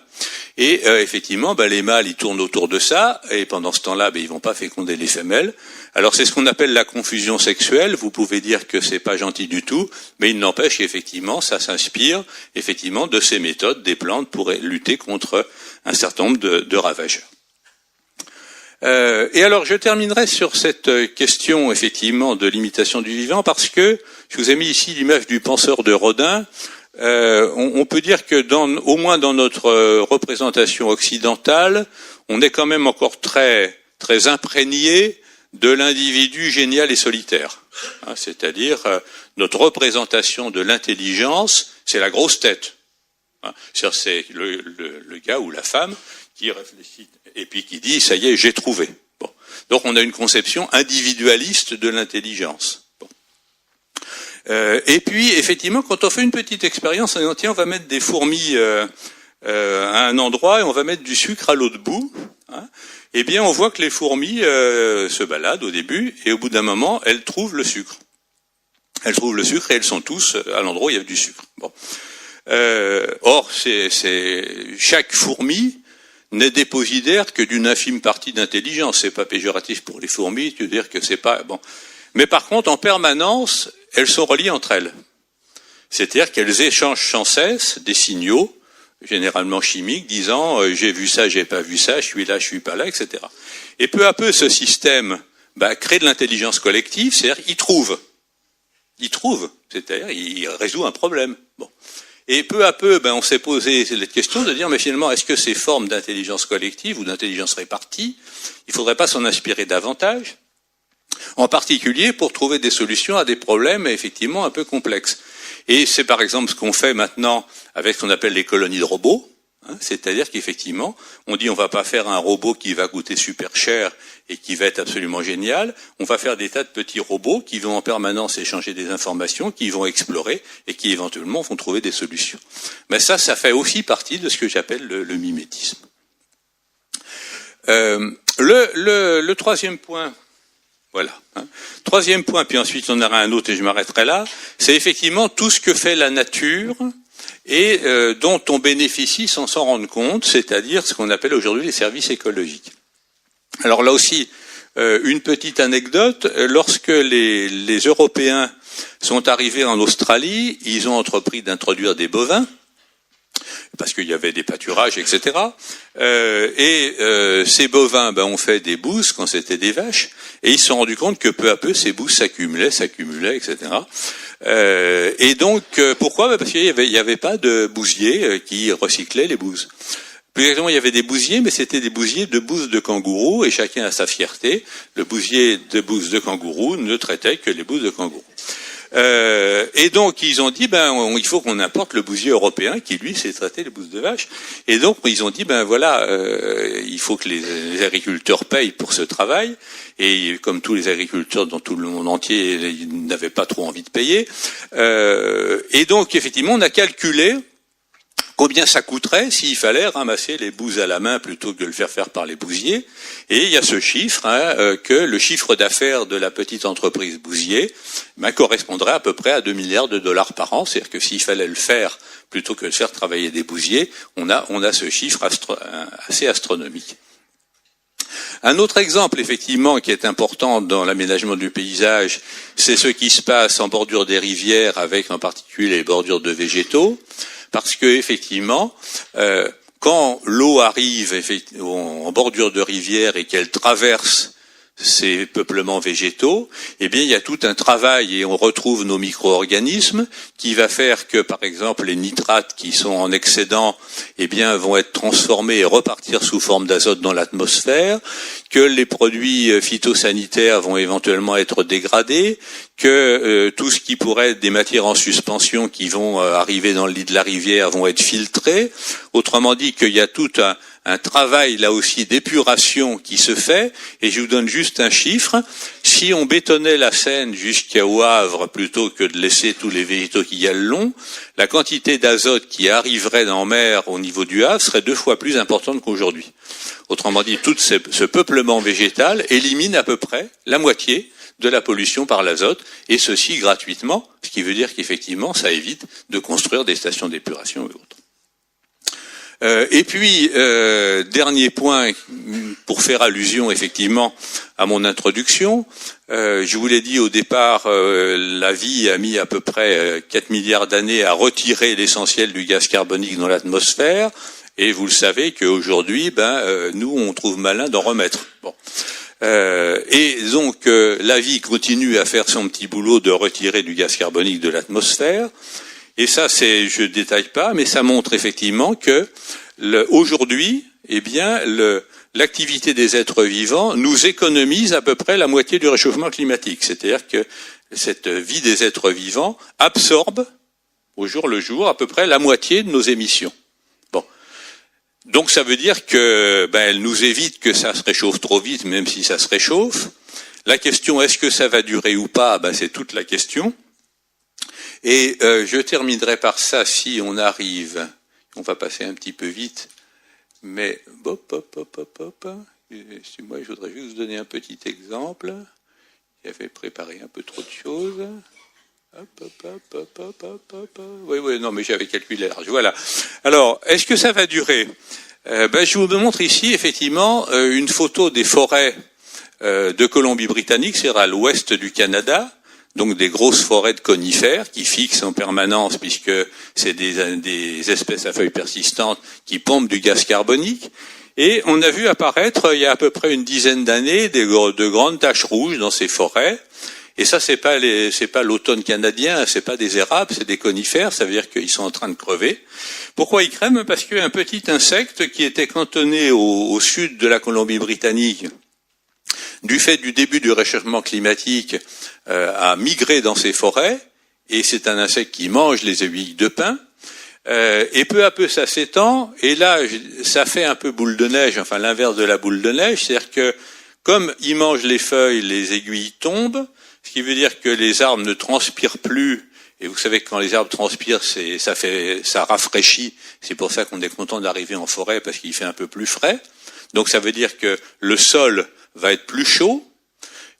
S1: Et effectivement, les mâles ils tournent autour de ça et pendant ce temps-là, ils vont pas féconder les femelles. Alors c'est ce qu'on appelle la confusion sexuelle. Vous pouvez dire que c'est pas gentil du tout, mais il n'empêche qu'effectivement, ça s'inspire effectivement de ces méthodes des plantes pour lutter contre un certain nombre de ravageurs. Et alors je terminerai sur cette question effectivement de l'imitation du vivant parce que je vous ai mis ici l'image du penseur de Rodin. On peut dire que au moins dans notre représentation occidentale, on est quand même encore très très imprégné de l'individu génial et solitaire. C'est-à-dire notre représentation de l'intelligence, c'est la grosse tête. C'est le gars ou la femme qui réfléchit et puis qui dit ça y est, j'ai trouvé. Bon. Donc on a une conception individualiste de l'intelligence. Bon. Et puis effectivement, quand on fait une petite expérience, on va mettre des fourmis à un endroit et on va mettre du sucre à l'autre bout. On voit que les fourmis se baladent au début et au bout d'un moment, elles trouvent le sucre. Elles trouvent le sucre et elles sont tous à l'endroit où il y a du sucre. Bon. Or, chaque fourmi n'est dépositaire que d'une infime partie d'intelligence. C'est pas péjoratif pour les fourmis, tu veux dire que c'est pas bon. Mais par contre, en permanence, elles sont reliées entre elles. C'est-à-dire qu'elles échangent sans cesse des signaux, généralement chimiques, disant j'ai vu ça, j'ai pas vu ça, je suis là, je suis pas là, etc. Et peu à peu, ce système crée de l'intelligence collective, c'est-à-dire il trouve, c'est-à-dire il résout un problème. Bon. Et peu à peu, on s'est posé cette question de dire, mais finalement, est-ce que ces formes d'intelligence collective ou d'intelligence répartie, il ne faudrait pas s'en inspirer davantage? en particulier pour trouver des solutions à des problèmes effectivement un peu complexes. Et c'est par exemple ce qu'on fait maintenant avec ce qu'on appelle les colonies de robots, hein, c'est-à-dire qu'effectivement, on dit on va pas faire un robot qui va coûter super cher et qui va être absolument génial, on va faire des tas de petits robots qui vont en permanence échanger des informations, qui vont explorer et qui éventuellement vont trouver des solutions. Mais ça fait aussi partie de ce que j'appelle le mimétisme. Le troisième point, voilà. Hein. Troisième point, puis ensuite on aura un autre et je m'arrêterai là, c'est effectivement tout ce que fait la nature et dont on bénéficie sans s'en rendre compte, c'est-à-dire ce qu'on appelle aujourd'hui les services écologiques. Alors là aussi, une petite anecdote, lorsque les Européens sont arrivés en Australie, ils ont entrepris d'introduire des bovins, parce qu'il y avait des pâturages, etc. Ces bovins ont fait des bousses quand c'était des vaches, et ils se sont rendus compte que peu à peu, ces bousses s'accumulaient, etc. Et donc, pourquoi ? Parce qu'il y avait pas de bousiers qui recyclaient les bousses. Plus exactement, il y avait des bousiers, mais c'était des bousiers de bousses de kangourou, et chacun a sa fierté. Le bousier de bousses de kangourou ne traitait que les bousses de kangourou. Et donc ils ont dit il faut qu'on importe le bousier européen qui lui sait traiter les bousses de vache. Et donc ils ont dit il faut que les agriculteurs payent pour ce travail. Et comme tous les agriculteurs dans tout le monde entier, ils n'avaient pas trop envie de payer. Et donc effectivement on a calculé combien ça coûterait s'il fallait ramasser les bousses à la main plutôt que de le faire par les bousiers. Et il y a ce chiffre, que le chiffre d'affaires de la petite entreprise bousier correspondrait à peu près à 2 milliards de dollars par an. C'est-à-dire que s'il fallait le faire plutôt que de faire travailler des bousiers, on a ce chiffre assez astronomique. Un autre exemple, effectivement, qui est important dans l'aménagement du paysage, c'est ce qui se passe en bordure des rivières, avec en particulier les bordures de végétaux. Parce que effectivement, quand l'eau arrive en bordure de rivière et qu'elle traverse ces peuplements végétaux, eh bien il y a tout un travail et on retrouve nos micro-organismes qui va faire que par exemple les nitrates qui sont en excédent vont être transformés et repartir sous forme d'azote dans l'atmosphère, que les produits phytosanitaires vont éventuellement être dégradés, que tout ce qui pourrait être des matières en suspension qui vont arriver dans le lit de la rivière vont être filtrées. Autrement dit qu'il y a tout un travail là aussi d'épuration qui se fait, et je vous donne juste un chiffre. Si on bétonnait la Seine jusqu'au Havre plutôt que de laisser tous les végétaux qui y a le long, la quantité d'azote qui arriverait en mer au niveau du Havre serait 2 fois plus importante qu'aujourd'hui. Autrement dit, tout ce peuplement végétal élimine à peu près la moitié de la pollution par l'azote, et ceci gratuitement, ce qui veut dire qu'effectivement ça évite de construire des stations d'épuration et autres. Et puis, dernier point, pour faire allusion effectivement à mon introduction, je vous l'ai dit au départ, la vie a mis à peu près 4 milliards d'années à retirer l'essentiel du gaz carbonique dans l'atmosphère, et vous le savez qu'aujourd'hui, nous on trouve malin d'en remettre. Bon. Et donc la vie continue à faire son petit boulot de retirer du gaz carbonique de l'atmosphère. Et ça, je détaille pas, mais ça montre effectivement que aujourd'hui, l'activité des êtres vivants nous économise à peu près la moitié du réchauffement climatique. C'est-à-dire que cette vie des êtres vivants absorbe au jour le jour à peu près la moitié de nos émissions. Bon. Donc ça veut dire que elle nous évite que ça se réchauffe trop vite, même si ça se réchauffe. La question, est-ce que ça va durer ou pas, c'est toute la question. Et je terminerai par ça, si on arrive, on va passer un petit peu vite, mais excusez-moi, je voudrais juste vous donner un petit exemple. J'avais préparé un peu trop de choses. Oui, non, mais j'avais calculé large. Voilà. Alors, est-ce que ça va durer ? Je vous montre ici, effectivement, une photo des forêts de Colombie-Britannique, c'est à l'ouest du Canada. Donc des grosses forêts de conifères qui fixent en permanence, puisque c'est des espèces à feuilles persistantes qui pompent du gaz carbonique. Et on a vu apparaître, il y a à peu près une dizaine d'années, de grandes taches rouges dans ces forêts. Et ça, c'est pas l'automne canadien, c'est pas des érables, c'est des conifères, ça veut dire qu'ils sont en train de crever. Pourquoi ils crèment ? Parce qu'un petit insecte qui était cantonné au sud de la Colombie-Britannique du fait du début du réchauffement climatique, a migré dans ces forêts, et c'est un insecte qui mange les aiguilles de pin. Et peu à peu ça s'étend, et là ça fait un peu boule de neige, enfin l'inverse de la boule de neige, c'est-à-dire que comme il mange les feuilles, les aiguilles tombent, ce qui veut dire que les arbres ne transpirent plus, et vous savez que quand les arbres transpirent, ça rafraîchit, c'est pour ça qu'on est content d'arriver en forêt parce qu'il fait un peu plus frais, donc ça veut dire que le sol va être plus chaud,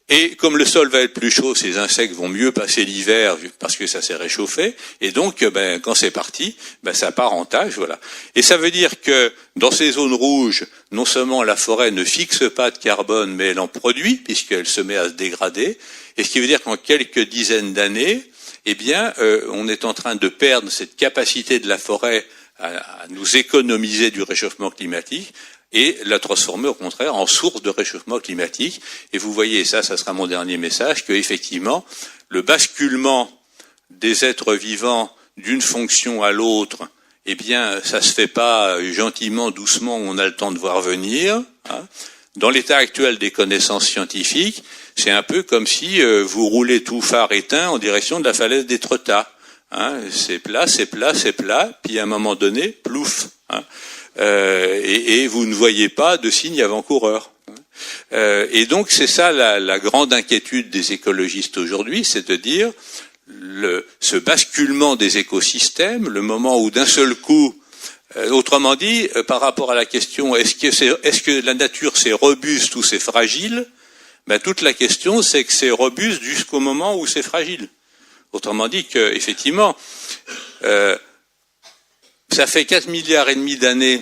S1: et comme le sol va être plus chaud, ces insectes vont mieux passer l'hiver parce que ça s'est réchauffé. Et donc, quand c'est parti, ça part en tâche, voilà. Et ça veut dire que dans ces zones rouges, non seulement la forêt ne fixe pas de carbone, mais elle en produit puisqu'elle se met à se dégrader. Et ce qui veut dire qu'en quelques dizaines d'années, on est en train de perdre cette capacité de la forêt à nous économiser du réchauffement climatique, et la transformer au contraire en source de réchauffement climatique. Et vous voyez, ça sera mon dernier message, que effectivement, le basculement des êtres vivants d'une fonction à l'autre, ça se fait pas gentiment, doucement, on a le temps de voir venir. Dans l'état actuel des connaissances scientifiques, c'est un peu comme si vous roulez tout phare éteint en direction de la falaise d'Étretat. C'est plat, c'est plat, c'est plat, puis à un moment donné, plouf. Et vous ne voyez pas de signe avant-coureur. Et donc c'est ça la grande inquiétude des écologistes aujourd'hui, c'est de dire ce basculement des écosystèmes, le moment où d'un seul coup, autrement dit, par rapport à la question est-ce que la nature c'est robuste ou c'est fragile, toute la question c'est que c'est robuste jusqu'au moment où c'est fragile. Autrement dit que effectivement, ça fait 4,5 milliards d'années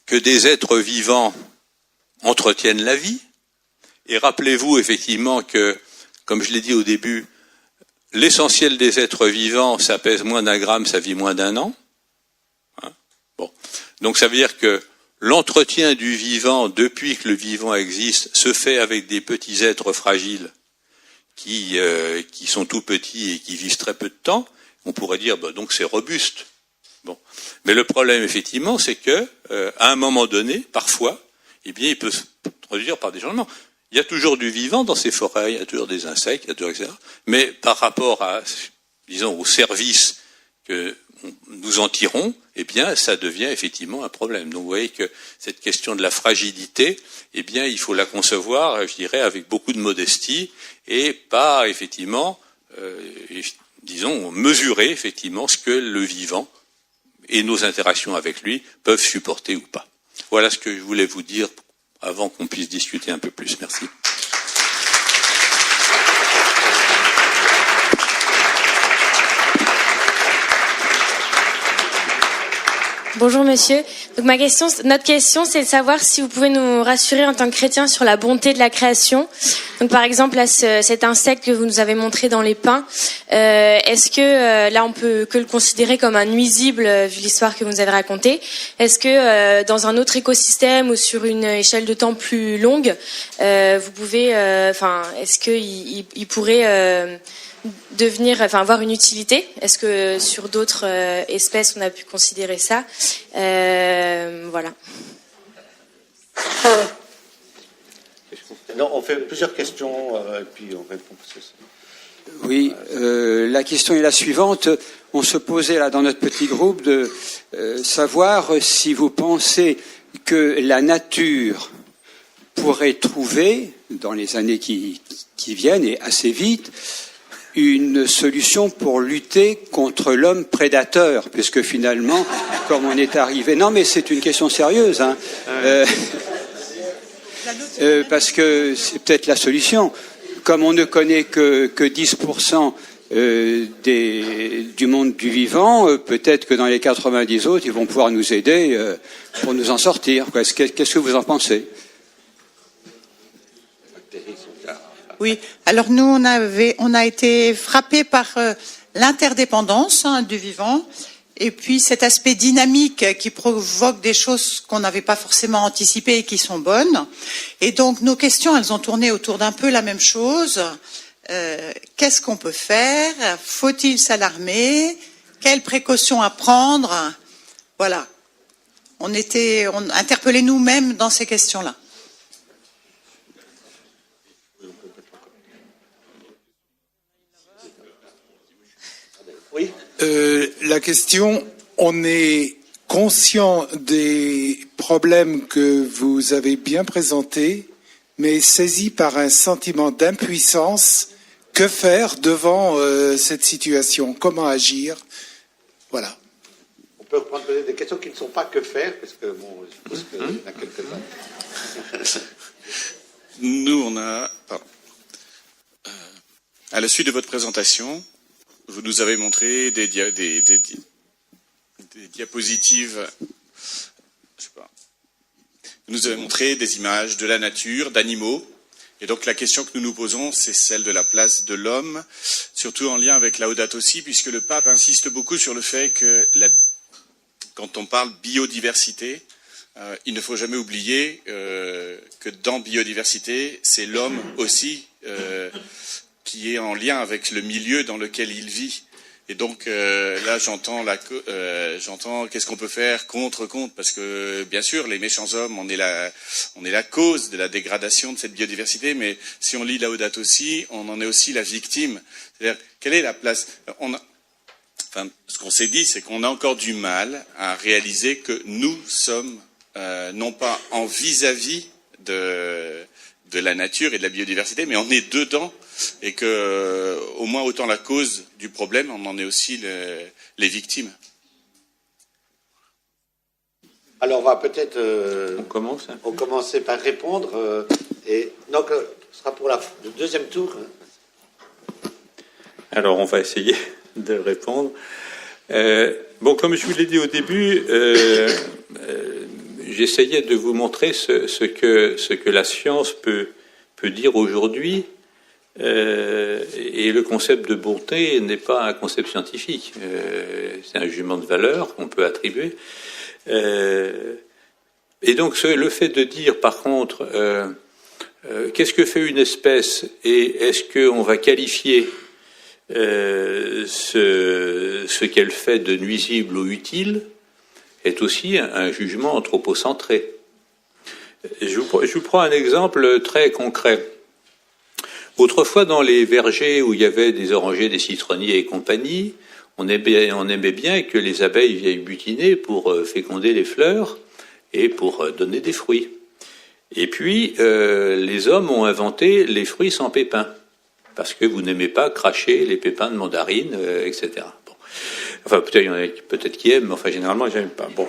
S1: que des êtres vivants entretiennent la vie. Et rappelez-vous effectivement que, comme je l'ai dit au début, l'essentiel des êtres vivants, ça pèse moins d'1 gramme, ça vit moins d'1 an. Donc ça veut dire que l'entretien du vivant, depuis que le vivant existe, se fait avec des petits êtres fragiles qui sont tout petits et qui vivent très peu de temps. On pourrait dire, donc c'est robuste. Mais le problème, effectivement, c'est que, à un moment donné, parfois, il peut se produire par des changements. Il y a toujours du vivant dans ces forêts, il y a toujours des insectes, il y a toujours, etc. Mais par rapport à, disons, au service que nous en tirons, ça devient effectivement un problème. Donc, vous voyez que cette question de la fragilité, il faut la concevoir, je dirais, avec beaucoup de modestie et pas, effectivement, mesurer, effectivement, ce que le vivant et nos interactions avec lui peuvent supporter ou pas. Voilà ce que je voulais vous dire avant qu'on puisse discuter un peu plus. Merci.
S2: Bonjour monsieur. Donc notre question, c'est de savoir si vous pouvez nous rassurer en tant que chrétien sur la bonté de la création. Donc par exemple, là, cet insecte que vous nous avez montré dans les pins, est-ce que là on peut que le considérer comme un nuisible vu l'histoire que vous nous avez racontée? Est-ce que dans un autre écosystème ou sur une échelle de temps plus longue, vous pouvez, est-ce qu'il pourrait avoir une utilité? Est-ce que sur d'autres espèces on a pu considérer ça? Voilà.
S3: Non, on fait plusieurs questions et puis on répond.
S4: Oui, la question est la suivante. On se posait là dans notre petit groupe de savoir si vous pensez que la nature pourrait trouver, dans les années qui viennent et assez vite, une solution pour lutter contre l'homme prédateur, puisque finalement, comme on est arrivé... Non, mais c'est une question sérieuse, hein. Parce que c'est peut-être la solution. Comme on ne connaît que 10% du monde du vivant, peut-être que dans les 90 autres, ils vont pouvoir nous aider pour nous en sortir. Qu'est-ce que vous en pensez ?
S5: Oui, alors nous on a été frappés par l'interdépendance du vivant et puis cet aspect dynamique qui provoque des choses qu'on n'avait pas forcément anticipées et qui sont bonnes. Et donc nos questions, elles ont tourné autour d'un peu la même chose. Qu'est-ce qu'on peut faire? Faut-il s'alarmer? Quelles précautions à prendre? Voilà. On interpellait nous-mêmes dans ces questions-là.
S6: La question, on est conscient des problèmes que vous avez bien présentés, mais saisi par un sentiment d'impuissance. Que faire devant cette situation? Comment agir? Voilà.
S3: On peut reprendre peut-être des questions qui ne sont pas que faire, parce que bon, je suppose qu'il y en a quelques-uns.
S7: Nous, on a... à la suite de votre présentation, vous nous avez montré des diapositives, je sais pas. Vous nous avez montré des images de la nature, d'animaux. Et donc la question que nous nous posons, c'est celle de la place de l'homme, surtout en lien avec Laudato Si, puisque le pape insiste beaucoup sur le fait que quand on parle biodiversité, il ne faut jamais oublier que dans biodiversité, c'est l'homme aussi qui est en lien avec le milieu dans lequel il vit. Et donc là, j'entends qu'est-ce qu'on peut faire contre, parce que bien sûr, les méchants hommes, on est la cause de la dégradation de cette biodiversité, mais si on lit Laudato Si, on en est aussi la victime. C'est-à-dire, quelle est la place? Ce qu'on s'est dit, c'est qu'on a encore du mal à réaliser que nous sommes non pas en vis-à-vis de la nature et de la biodiversité, mais on est dedans, et que au moins autant la cause du problème, on en est aussi les victimes.
S3: Alors on va peut-être commencer par répondre, et donc ce sera pour le deuxième tour.
S1: Alors on va essayer de répondre. Comme je vous l'ai dit au début, j'essayais de vous montrer ce que la science peut dire aujourd'hui, et le concept de bonté n'est pas un concept scientifique, c'est un jugement de valeur qu'on peut attribuer. Et donc le fait de dire par contre qu'est-ce que fait une espèce et est-ce qu'on va qualifier ce qu'elle fait de nuisible ou utile est aussi un jugement anthropocentré. Je vous prends un exemple très concret. Autrefois, dans les vergers où il y avait des orangers, des citronniers et compagnie, on aimait bien que les abeilles viennent butiner pour féconder les fleurs et pour donner des fruits. Et puis, les hommes ont inventé les fruits sans pépins, parce que vous n'aimez pas cracher les pépins de mandarine, etc. Bon. Enfin, peut-être il y en a peut-être qui aiment, mais enfin, généralement, j'aime pas. Bon.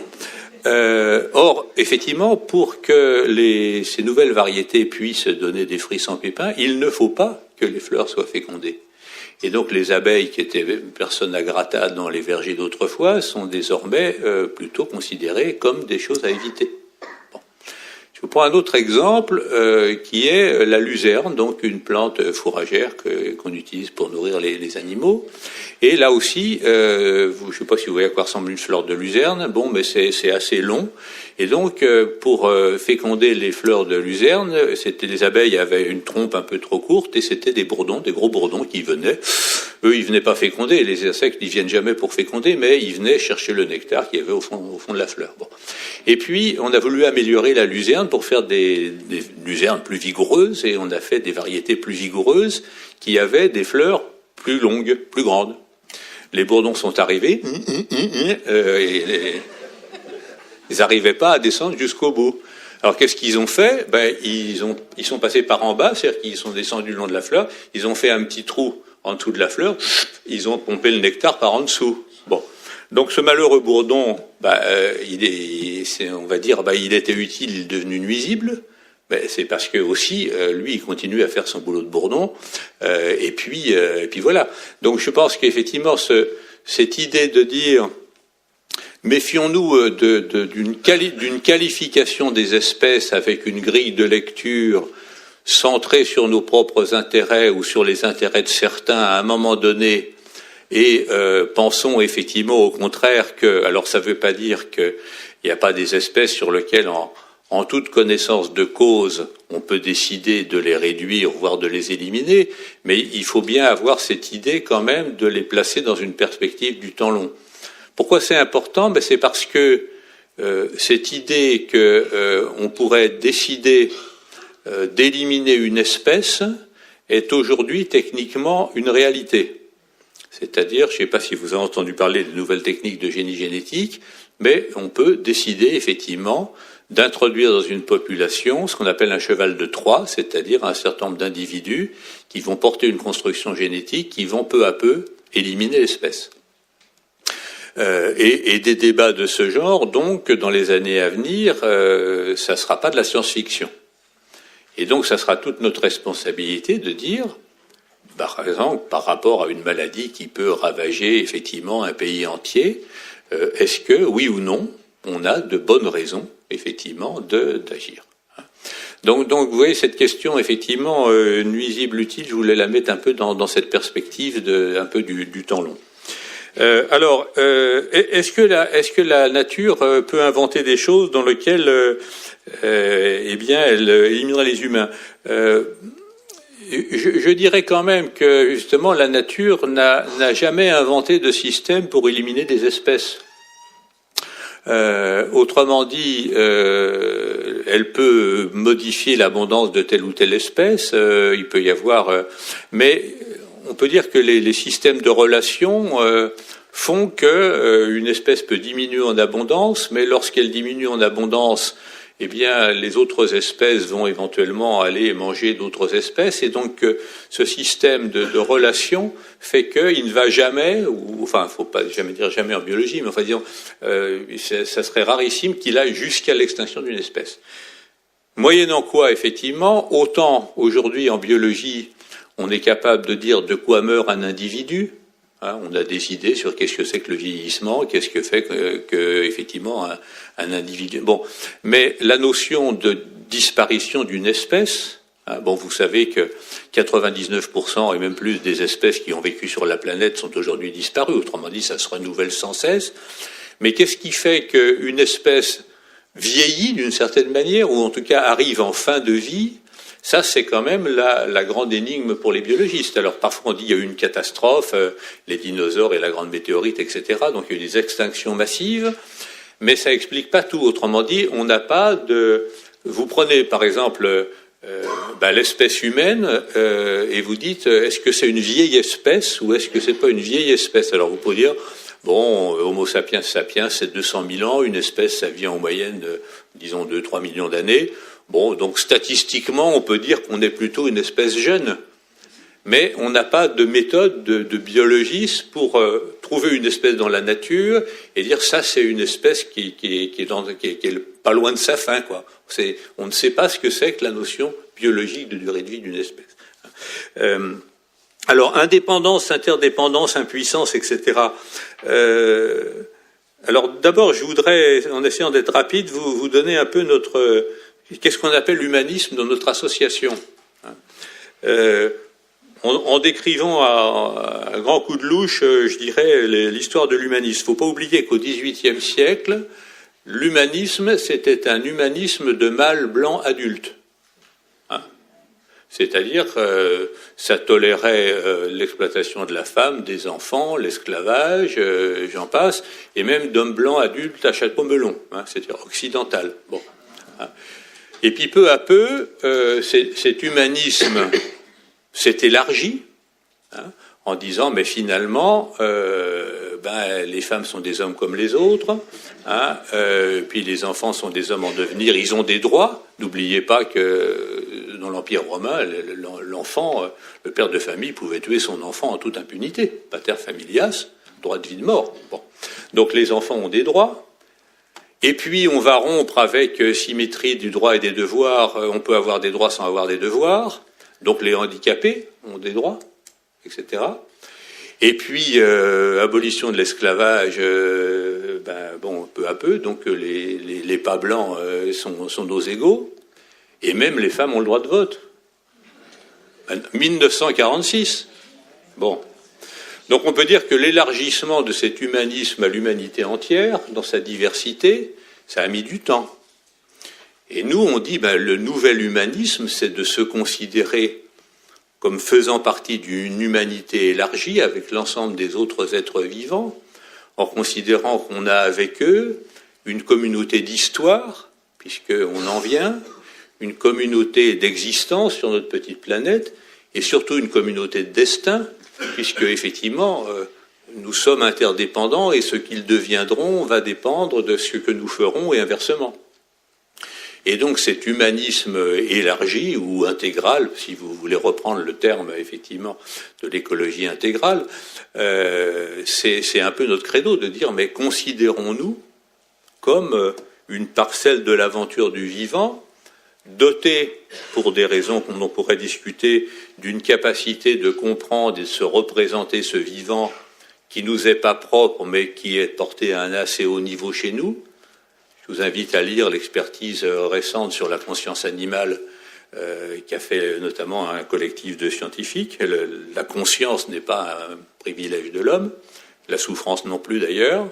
S1: Or, effectivement, pour que ces nouvelles variétés puissent donner des fruits sans pépins, il ne faut pas que les fleurs soient fécondées. Et donc, les abeilles qui étaient persona grata dans les vergers d'autrefois sont désormais plutôt considérées comme des choses à éviter. Bon. Je vous prends un autre exemple qui est la luzerne, donc une plante fourragère qu'on utilise pour nourrir les animaux. Et là aussi, je ne sais pas si vous voyez à quoi ressemble une fleur de luzerne, bon, mais c'est assez long. Et donc, pour féconder les fleurs de luzerne, les abeilles avaient une trompe un peu trop courte et c'était des bourdons, des gros bourdons qui venaient. Eux, ils venaient pas féconder, les insectes, ils viennent jamais pour féconder, mais ils venaient chercher le nectar qu'il y avait au fond de la fleur. Bon. Et puis, on a voulu améliorer la luzerne pour faire des luzernes plus vigoureuses et on a fait des variétés plus vigoureuses qui avaient des fleurs plus longues, plus grandes. Les bourdons sont arrivés, ils n'arrivaient pas à descendre jusqu'au bout. Alors qu'est-ce qu'ils ont fait? Ils sont passés par en bas, c'est-à-dire qu'ils sont descendus le long de la fleur, ils ont fait un petit trou en dessous de la fleur, ils ont pompé le nectar par en dessous. Bon. Donc ce malheureux bourdon, on va dire, il était utile, il est devenu nuisible. C'est parce que aussi, lui, il continue à faire son boulot de bourdon, et puis voilà. Donc je pense qu'effectivement, cette idée de dire méfions-nous d'une qualification des espèces avec une grille de lecture centrée sur nos propres intérêts ou sur les intérêts de certains à un moment donné, et pensons effectivement au contraire que, alors ça ne veut pas dire qu'il n'y a pas des espèces sur lesquelles en toute connaissance de cause, on peut décider de les réduire, voire de les éliminer, mais il faut bien avoir cette idée quand même de les placer dans une perspective du temps long. Pourquoi c'est important? C'est parce que cette idée qu'on pourrait décider d'éliminer une espèce est aujourd'hui techniquement une réalité. C'est-à-dire, je ne sais pas si vous avez entendu parler de nouvelles techniques de génie génétique, mais on peut décider effectivement d'introduire dans une population ce qu'on appelle un cheval de Troie, c'est-à-dire un certain nombre d'individus qui vont porter une construction génétique qui vont peu à peu éliminer l'espèce. Et des débats de ce genre, donc, dans les années à venir, ça ne sera pas de la science-fiction. Et donc, ça sera toute notre responsabilité de dire, par exemple, par rapport à une maladie qui peut ravager effectivement un pays entier, est-ce que, oui ou non, on a de bonnes raisons, effectivement, d'agir. Donc, vous voyez, cette question, effectivement, nuisible-utile, je voulais la mettre un peu dans cette perspective un peu du temps long. Alors, est-ce que la nature peut inventer des choses dans lesquelles, eh bien, elle éliminera les humains? Je dirais quand même que, justement, la nature n'a jamais inventé de système pour éliminer des espèces. Autrement dit, elle peut modifier l'abondance de telle ou telle espèce, il peut y avoir... mais on peut dire que les systèmes de relations font que une espèce peut diminuer en abondance, mais lorsqu'elle diminue en abondance, eh bien, les autres espèces vont éventuellement aller manger d'autres espèces, et donc ce système de relations fait qu'il ne va jamais, enfin, faut pas jamais dire jamais en biologie, mais enfin, disons, ça serait rarissime qu'il aille jusqu'à l'extinction d'une espèce. Moyennant quoi, effectivement, autant aujourd'hui en biologie, on est capable de dire de quoi meurt un individu. Hein, on a des idées sur qu'est-ce que c'est que le vieillissement, qu'est-ce que fait que effectivement un individu. Bon, mais la notion de disparition d'une espèce, hein, bon, vous savez que 99% et même plus des espèces qui ont vécu sur la planète sont aujourd'hui disparues. Autrement dit, ça se renouvelle sans cesse. Mais qu'est-ce qui fait qu'une espèce vieillit d'une certaine manière, ou en tout cas arrive en fin de vie? Ça, c'est quand même la grande énigme pour les biologistes. Alors, parfois, on dit qu'il y a eu une catastrophe, les dinosaures et la grande météorite, etc. Donc, il y a eu des extinctions massives, mais ça explique pas tout. Autrement dit, on n'a pas de... Vous prenez, par exemple, l'espèce humaine, et vous dites, est-ce que c'est une vieille espèce ou est-ce que c'est pas une vieille espèce? Alors, vous pouvez dire, bon, Homo sapiens sapiens, c'est 200 000 ans, une espèce, ça vit en moyenne, disons, 2-3 millions d'années. Bon, donc statistiquement, on peut dire qu'on est plutôt une espèce jeune, mais on n'a pas de méthode de biologiste pour trouver une espèce dans la nature et dire ça, c'est une espèce qui est pas loin de sa fin, quoi. On ne sait pas ce que c'est que la notion biologique de durée de vie d'une espèce. Alors, indépendance, interdépendance, impuissance, etc. Alors, d'abord, je voudrais, en essayant d'être rapide, vous donner un peu qu'est-ce qu'on appelle l'humanisme dans notre association. En décrivant à grand coup de louche, je dirais, l'histoire de l'humanisme. Il ne faut pas oublier qu'au XVIIIe siècle, l'humanisme, c'était un humanisme de mâles blancs adultes. C'est-à-dire ça tolérait l'exploitation de la femme, des enfants, l'esclavage, j'en passe, et même d'hommes blancs adultes à chapeau melon, c'est-à-dire occidental. Bon. Et puis peu à peu, cet humanisme s'est élargi, en disant, mais finalement, les femmes sont des hommes comme les autres, puis les enfants sont des hommes en devenir, ils ont des droits. N'oubliez pas que dans l'Empire romain, l'enfant, le père de famille pouvait tuer son enfant en toute impunité, pater familias, droit de vie de mort. Bon. Donc les enfants ont des droits. Et puis, on va rompre avec symétrie du droit et des devoirs. On peut avoir des droits sans avoir des devoirs. Donc, les handicapés ont des droits, etc. Et puis, abolition de l'esclavage, peu à peu. Donc, les pas blancs sont nos égaux. Et même les femmes ont le droit de vote. 1946. Bon. Donc on peut dire que l'élargissement de cet humanisme à l'humanité entière, dans sa diversité, ça a mis du temps. Et nous, on dit, le nouvel humanisme, c'est de se considérer comme faisant partie d'une humanité élargie avec l'ensemble des autres êtres vivants, en considérant qu'on a avec eux une communauté d'histoire, puisqu'on en vient, une communauté d'existence sur notre petite planète, et surtout une communauté de destin, puisque effectivement, nous sommes interdépendants et ce qu'ils deviendront va dépendre de ce que nous ferons et inversement. Et donc cet humanisme élargi ou intégral, si vous voulez reprendre le terme effectivement de l'écologie intégrale, c'est un peu notre credo de dire mais considérons-nous comme une parcelle de l'aventure du vivant, dotée, pour des raisons qu'on pourrait discuter, d'une capacité de comprendre et de se représenter ce vivant qui nous est pas propre mais qui est porté à un assez haut niveau chez nous. Je vous invite à lire l'expertise récente sur la conscience animale qu'a fait notamment un collectif de scientifiques. La conscience n'est pas un privilège de l'homme, la souffrance non plus d'ailleurs.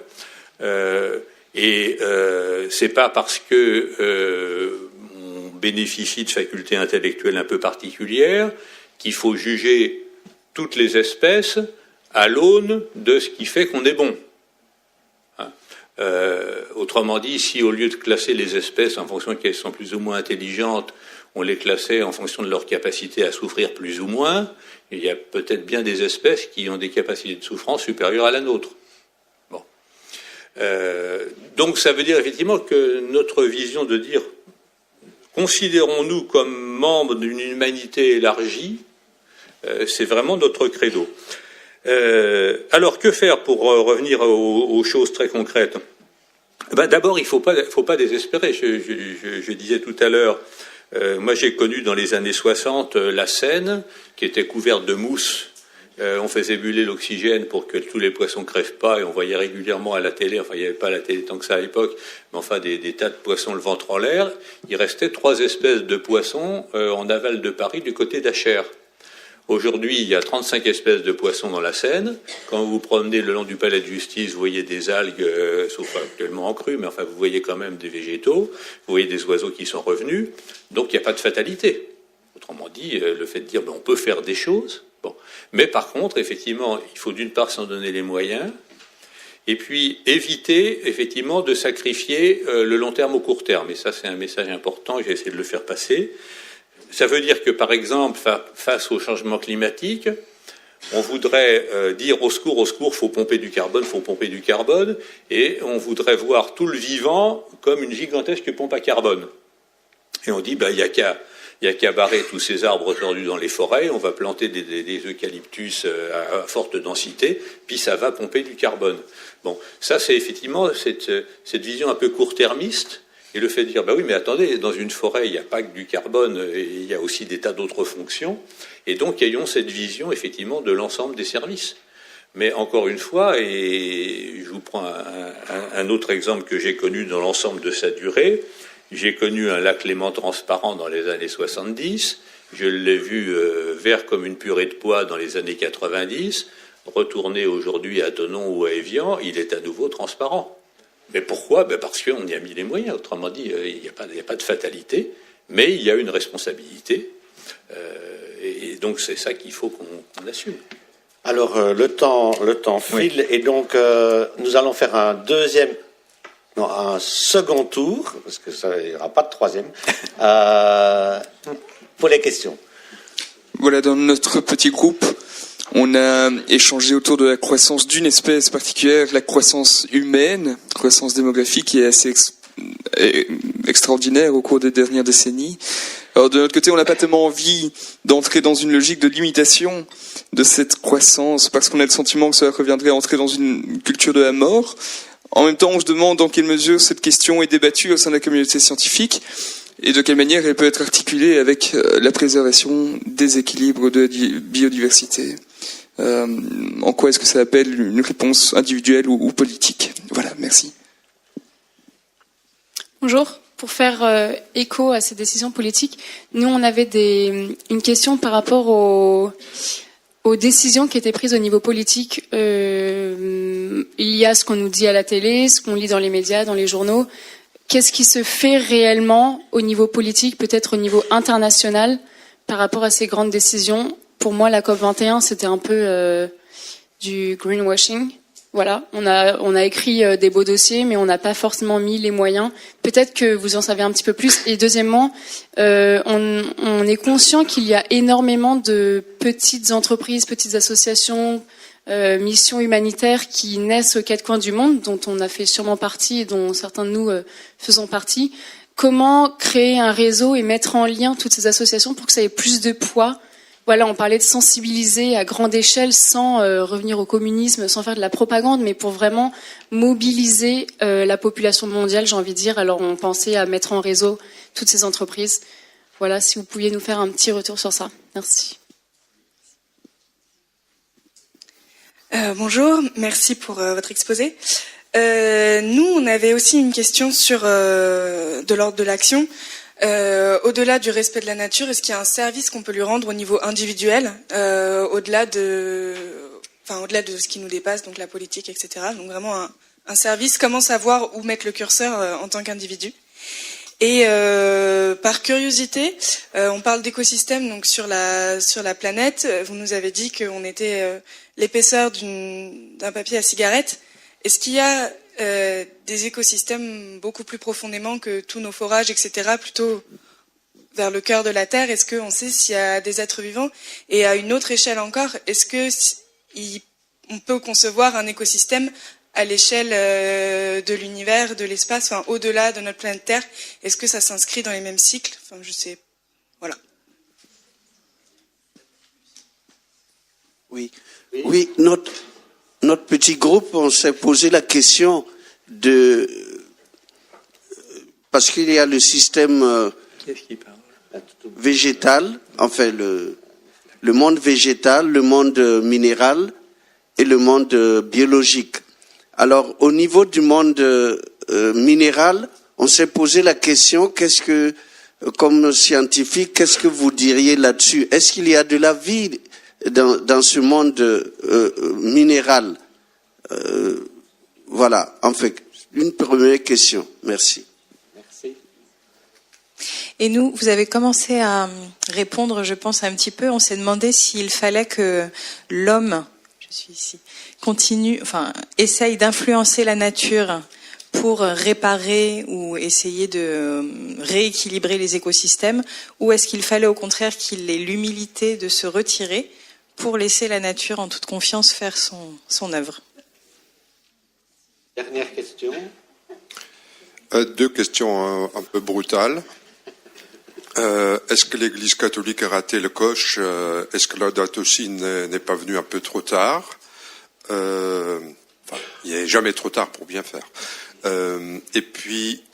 S1: C'est pas parce que on bénéficie de facultés intellectuelles un peu particulières qu'il faut juger toutes les espèces à l'aune de ce qui fait qu'on est bon. Autrement dit, si au lieu de classer les espèces en fonction qu'elles sont plus ou moins intelligentes, on les classait en fonction de leur capacité à souffrir plus ou moins, il y a peut-être bien des espèces qui ont des capacités de souffrance supérieures à la nôtre. Bon. Donc ça veut dire effectivement que notre vision de dire considérons-nous comme membres d'une humanité élargie, c'est vraiment notre credo. Alors que faire pour revenir aux choses très concrètes? D'abord, il faut pas désespérer. Je disais tout à l'heure, moi j'ai connu dans les années 60 la Seine qui était couverte de mousse. On faisait buller l'oxygène pour que tous les poissons crèvent pas, et on voyait régulièrement à la télé, enfin il n'y avait pas la télé tant que ça à l'époque, mais enfin des tas de poissons le ventre en l'air. Il restait 3 espèces de poissons en aval de Paris du côté d'Achères. Aujourd'hui, il y a 35 espèces de poissons dans la Seine. Quand vous vous promenez le long du palais de justice, vous voyez des algues, sauf actuellement en crue, mais enfin vous voyez quand même des végétaux, vous voyez des oiseaux qui sont revenus, donc il n'y a pas de fatalité. Autrement dit, le fait de dire on peut faire des choses, bon. Mais par contre, effectivement, il faut d'une part s'en donner les moyens, et puis éviter effectivement de sacrifier le long terme au court terme. Et ça, c'est un message important, j'ai essayé de le faire passer. Ça veut dire que, par exemple, face au changement climatique, on voudrait dire au secours, faut pomper du carbone, et on voudrait voir tout le vivant comme une gigantesque pompe à carbone. Et on dit, il y a qu'à barrer tous ces arbres tordus dans les forêts, on va planter des eucalyptus à forte densité, puis ça va pomper du carbone. Bon, ça c'est effectivement cette vision un peu court-termiste. Et le fait de dire, oui, mais attendez, dans une forêt, il n'y a pas que du carbone, et il y a aussi des tas d'autres fonctions. Et donc, ayons cette vision, effectivement, de l'ensemble des services. Mais encore une fois, et je vous prends un autre exemple que j'ai connu dans l'ensemble de sa durée, j'ai connu un lac Léman transparent dans les années 70, je l'ai vu vert comme une purée de pois dans les années 90, retourné aujourd'hui à Thonon ou à Évian, il est à nouveau transparent. Mais pourquoi? Parce qu'on y a mis les moyens. Autrement dit, il n'y a pas de fatalité, mais il y a une responsabilité. Et donc, c'est ça qu'il faut qu'on assume.
S3: Alors, le temps file, oui. Et donc, nous allons faire un second tour, parce que ça, il n'y aura pas de troisième, pour les questions.
S8: Voilà, dans notre petit groupe, on a échangé autour de la croissance d'une espèce particulière, la croissance humaine, croissance démographique qui est assez extraordinaire au cours des dernières décennies. Alors de notre côté, on n'a pas tellement envie d'entrer dans une logique de limitation de cette croissance, parce qu'on a le sentiment que ça reviendrait à entrer dans une culture de la mort. En même temps, on se demande dans quelle mesure cette question est débattue au sein de la communauté scientifique, et de quelle manière elle peut être articulée avec la préservation des équilibres de biodiversité. En quoi est-ce que ça appelle une réponse individuelle ou politique? Voilà, merci.
S9: Bonjour. Pour faire écho à ces décisions politiques, nous on avait une question par rapport aux décisions qui étaient prises au niveau politique. Il y a ce qu'on nous dit à la télé, ce qu'on lit dans les médias, dans les journaux. Qu'est-ce qui se fait réellement au niveau politique, peut-être au niveau international, par rapport à ces grandes décisions? Pour moi, la COP21, c'était un peu du greenwashing. Voilà, on a écrit des beaux dossiers, mais on n'a pas forcément mis les moyens. Peut-être que vous en savez un petit peu plus. Et deuxièmement, on est conscient qu'il y a énormément de petites entreprises, petites associations, missions humanitaires qui naissent aux quatre coins du monde, dont on a fait sûrement partie et dont certains de nous faisons partie. Comment créer un réseau et mettre en lien toutes ces associations pour que ça ait plus de poids? Voilà, on parlait de sensibiliser à grande échelle sans revenir au communisme, sans faire de la propagande, mais pour vraiment mobiliser la population mondiale, j'ai envie de dire. Alors on pensait à mettre en réseau toutes ces entreprises. Voilà, si vous pouviez nous faire un petit retour sur ça. Merci.
S10: Bonjour, merci pour votre exposé. Nous, on avait aussi une question sur de l'ordre de l'action. Au-delà du respect de la nature, est-ce qu'il y a un service qu'on peut lui rendre au niveau individuel, au-delà de ce qui nous dépasse, donc la politique, etc. Donc vraiment un service, comment savoir où mettre le curseur en tant qu'individu. Et par curiosité, on parle d'écosystème donc sur la planète. Vous nous avez dit qu'on était l'épaisseur d'un papier à cigarette. Est-ce qu'il y a des écosystèmes beaucoup plus profondément que tous nos forages, etc., plutôt vers le cœur de la Terre? Est-ce qu'on sait s'il y a des êtres vivants? Et à une autre échelle encore, est-ce qu'on peut concevoir un écosystème à l'échelle de l'univers, de l'espace, enfin au-delà de notre planète Terre? Est-ce que ça s'inscrit dans les mêmes cycles? Enfin, je sais. Voilà.
S3: Oui, notre petit groupe, on s'est posé la question parce qu'il y a le système végétal, enfin le monde végétal, le monde minéral et le monde biologique. Alors, au niveau du monde minéral, on s'est posé la question, comme scientifique, qu'est-ce que vous diriez là-dessus? Est-ce qu'il y a de la vie dans ce monde minéral? Voilà, en fait, une première question. Merci.
S5: Merci. Et nous, vous avez commencé à répondre, je pense, un petit peu. On s'est demandé s'il fallait que l'homme, je suis ici, essaye d'influencer la nature pour réparer ou essayer de rééquilibrer les écosystèmes, ou est-ce qu'il fallait au contraire qu'il ait l'humilité de se retirer pour laisser la nature en toute confiance faire son œuvre?
S3: Dernière question.
S11: Deux questions un peu brutales. Est-ce que l'Église catholique a raté le coche? Est-ce que la date aussi n'est pas venue un peu trop tard? Il n'est jamais trop tard pour bien faire. Et puis,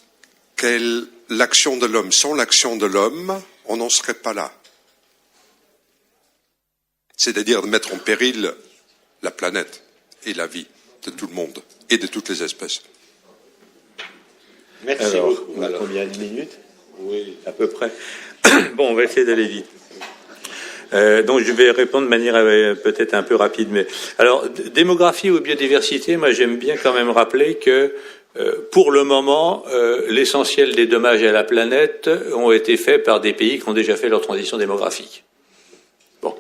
S11: l'action de l'homme? Sans l'action de l'homme, on n'en serait pas là. C'est-à-dire de mettre en péril la planète et la vie de tout le monde et de toutes les espèces.
S3: Merci beaucoup.
S1: On a combien de minutes? Oui, à peu près. Bon, on va essayer d'aller vite. Donc je vais répondre de manière peut-être un peu rapide. Mais alors, démographie ou biodiversité, moi j'aime bien quand même rappeler que pour le moment, l'essentiel des dommages à la planète ont été faits par des pays qui ont déjà fait leur transition démographique. Bon.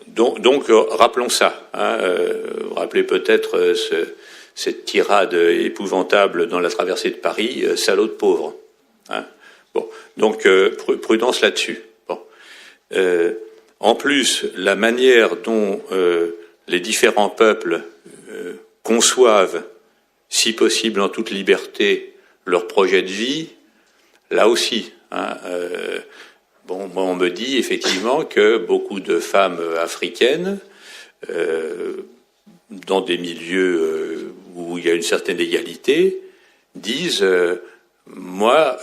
S1: Donc rappelons ça. Rappelez peut-être cette tirade épouvantable dans la traversée de Paris, salaud de pauvres. Bon, donc prudence là-dessus. Bon. En plus, la manière dont les différents peuples conçoivent, si possible en toute liberté, leur projet de vie, là aussi. Bon, moi, on me dit effectivement que beaucoup de femmes africaines, dans des milieux où il y a une certaine égalité, disent moi,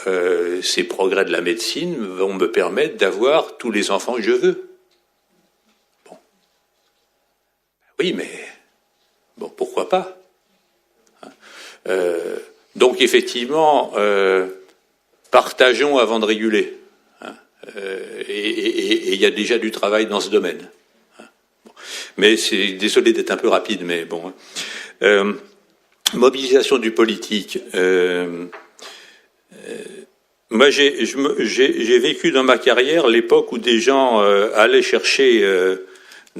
S1: ces progrès de la médecine vont me permettre d'avoir tous les enfants que je veux. Bon. Oui, mais bon, pourquoi pas? Donc effectivement, partageons avant de réguler. Et il y a déjà du travail dans ce domaine. Bon. Mais désolé d'être un peu rapide, mais bon. Mobilisation du politique. Moi, j'ai vécu dans ma carrière l'époque où des gens allaient chercher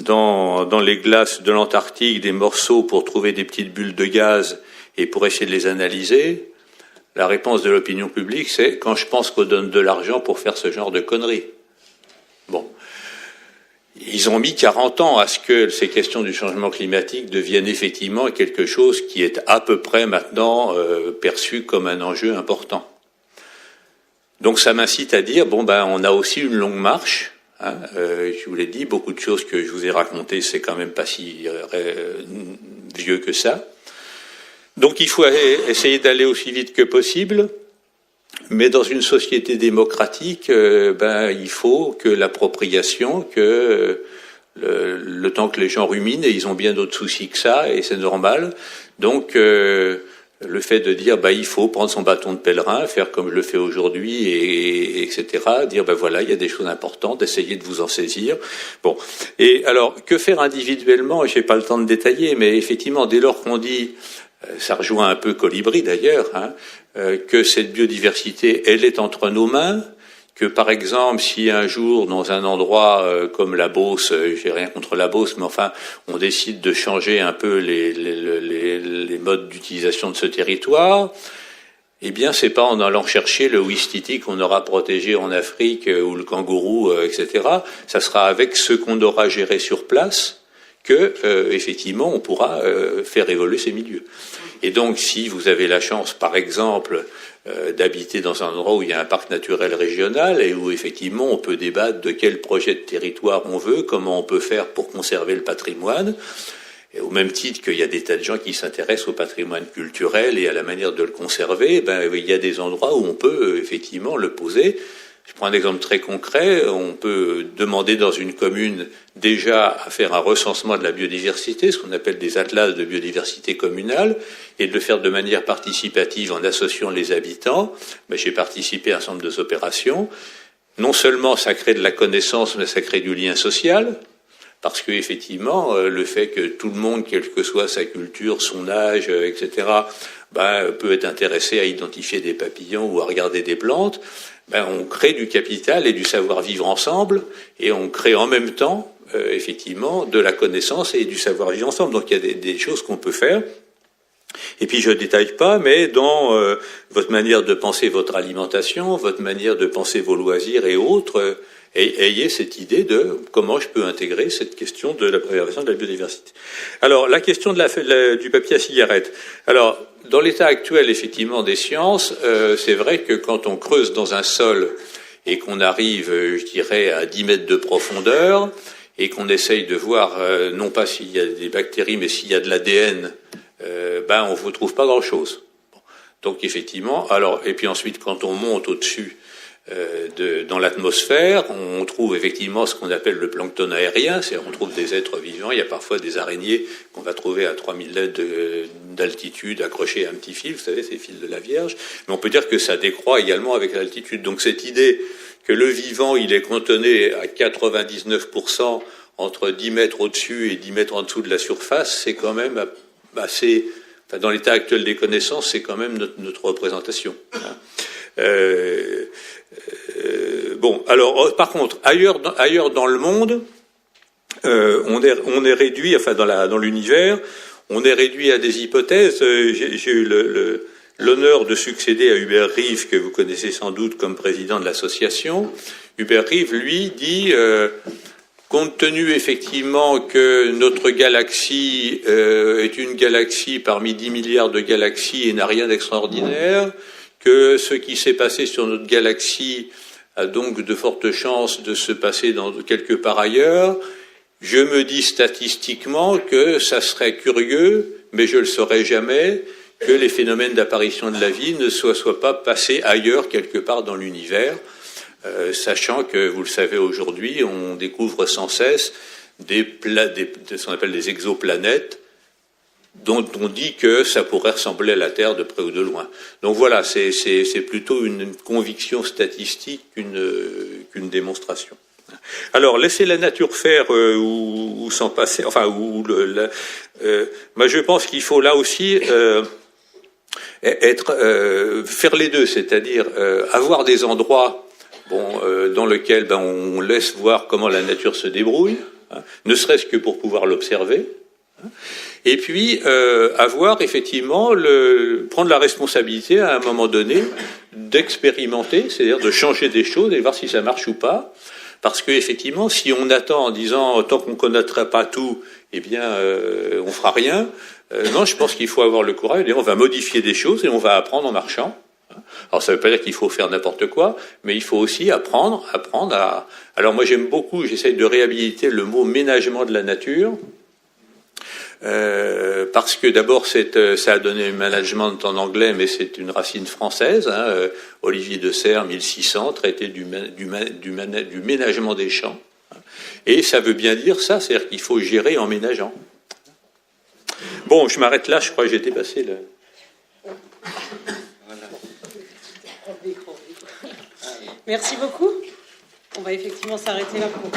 S1: dans les glaces de l'Antarctique des morceaux pour trouver des petites bulles de gaz et pour essayer de les analyser, la réponse de l'opinion publique, c'est quand je pense qu'on donne de l'argent pour faire ce genre de conneries. Bon. Ils ont mis 40 ans à ce que ces questions du changement climatique deviennent effectivement quelque chose qui est à peu près maintenant perçu comme un enjeu important. Donc ça m'incite à dire, on a aussi une longue marche. Je vous l'ai dit, beaucoup de choses que je vous ai racontées, c'est quand même pas si vieux que ça. Donc il faut essayer d'aller aussi vite que possible. Mais dans une société démocratique, il faut que l'appropriation, que le temps que les gens ruminent, et ils ont bien d'autres soucis que ça, et c'est normal. Donc, le fait de dire, il faut prendre son bâton de pèlerin, faire comme je le fais aujourd'hui, et etc. Dire, voilà, il y a des choses importantes, essayer de vous en saisir. Bon. Et alors, que faire individuellement? J'ai pas le temps de détailler, mais effectivement, dès lors qu'on dit, ça rejoint un peu Colibri d'ailleurs, que cette biodiversité, elle est entre nos mains, que par exemple, si un jour, dans un endroit comme la Beauce, j'ai rien contre la Beauce, mais enfin, on décide de changer un peu les modes d'utilisation de ce territoire, eh bien, c'est pas en allant chercher le ouistiti qu'on aura protégé en Afrique ou le kangourou, etc. Ça sera avec ce qu'on aura géré sur place que, effectivement, on pourra faire évoluer ces milieux. Et donc, si vous avez la chance, par exemple, d'habiter dans un endroit où il y a un parc naturel régional et où, effectivement, on peut débattre de quel projet de territoire on veut, comment on peut faire pour conserver le patrimoine, et au même titre qu'il y a des tas de gens qui s'intéressent au patrimoine culturel et à la manière de le conserver, il y a des endroits où on peut, effectivement, le poser. Je prends un exemple très concret. On peut demander dans une commune déjà à faire un recensement de la biodiversité, ce qu'on appelle des atlas de biodiversité communale, et de le faire de manière participative en associant les habitants. J'ai participé à un certain nombre d'opérations. Non seulement ça crée de la connaissance, mais ça crée du lien social, parce que effectivement, le fait que tout le monde, quelle que soit sa culture, son âge, etc., peut être intéressé à identifier des papillons ou à regarder des plantes. On crée du capital et du savoir-vivre ensemble, et on crée en même temps, effectivement, de la connaissance et du savoir-vivre ensemble. Donc il y a des choses qu'on peut faire. Et puis je ne détaille pas, mais dans votre manière de penser votre alimentation, votre manière de penser vos loisirs et autres, ayez cette idée de comment je peux intégrer cette question de la préservation de la biodiversité. Alors la question du papier à cigarette. Alors dans l'état actuel, effectivement, des sciences, c'est vrai que quand on creuse dans un sol et qu'on arrive, je dirais, à 10 mètres de profondeur et qu'on essaye de voir, non pas s'il y a des bactéries, mais s'il y a de l'ADN, on ne retrouve pas grand-chose. Bon. Donc effectivement, et puis ensuite, quand on monte au-dessus dans l'atmosphère, on trouve effectivement ce qu'on appelle le plancton aérien, c'est-à-dire on trouve des êtres vivants, il y a parfois des araignées qu'on va trouver à 3000 mètres d'altitude accrochées à un petit fil, vous savez, ces fils de la Vierge, mais on peut dire que ça décroît également avec l'altitude. Donc cette idée que le vivant, il est cantonné à 99% entre 10 mètres au-dessus et 10 mètres en dessous de la surface, c'est quand même assez... dans l'état actuel des connaissances, c'est quand même notre représentation. Alors, par contre, ailleurs dans le monde, on est réduit, dans l'univers, on est réduit à des hypothèses. J'ai eu l'honneur de succéder à Hubert Reeves, que vous connaissez sans doute comme président de l'association. Hubert Reeves, lui, dit, compte tenu effectivement que notre galaxie est une galaxie parmi 10 milliards de galaxies et n'a rien d'extraordinaire, que ce qui s'est passé sur notre galaxie a donc de fortes chances de se passer dans quelque part ailleurs, je me dis statistiquement que ça serait curieux, mais je le saurais jamais, que les phénomènes d'apparition de la vie ne soient pas passés ailleurs quelque part dans l'univers, sachant que, vous le savez aujourd'hui, on découvre sans cesse ce qu'on appelle des exoplanètes, dont on dit que ça pourrait ressembler à la Terre de près ou de loin. Donc voilà, c'est plutôt une conviction statistique qu'une démonstration. Alors, laisser la nature faire ou s'en passer, moi je pense qu'il faut là aussi faire les deux, c'est-à-dire avoir des endroits dans lesquels on laisse voir comment la nature se débrouille, hein, ne serait-ce que pour pouvoir l'observer. Et puis avoir effectivement prendre la responsabilité à un moment donné d'expérimenter, c'est-à-dire de changer des choses et voir si ça marche ou pas. Parce que effectivement, si on attend en disant tant qu'on ne connaîtra pas tout, eh bien on fera rien. Non, je pense qu'il faut avoir le courage de dire on va modifier des choses et on va apprendre en marchant. Alors ça ne veut pas dire qu'il faut faire n'importe quoi, mais il faut aussi apprendre à. Alors moi j'aime beaucoup, j'essaye de réhabiliter le mot ménagement de la nature. Parce que d'abord ça a donné management en anglais, mais c'est une racine française. Hein, Olivier de Serres, 1600, traité du ménagement des champs. Et ça veut bien dire ça, c'est-à-dire qu'il faut gérer en ménageant. Bon, je m'arrête là, je crois que j'ai dépassé le...
S12: Merci beaucoup. On va effectivement s'arrêter là pour...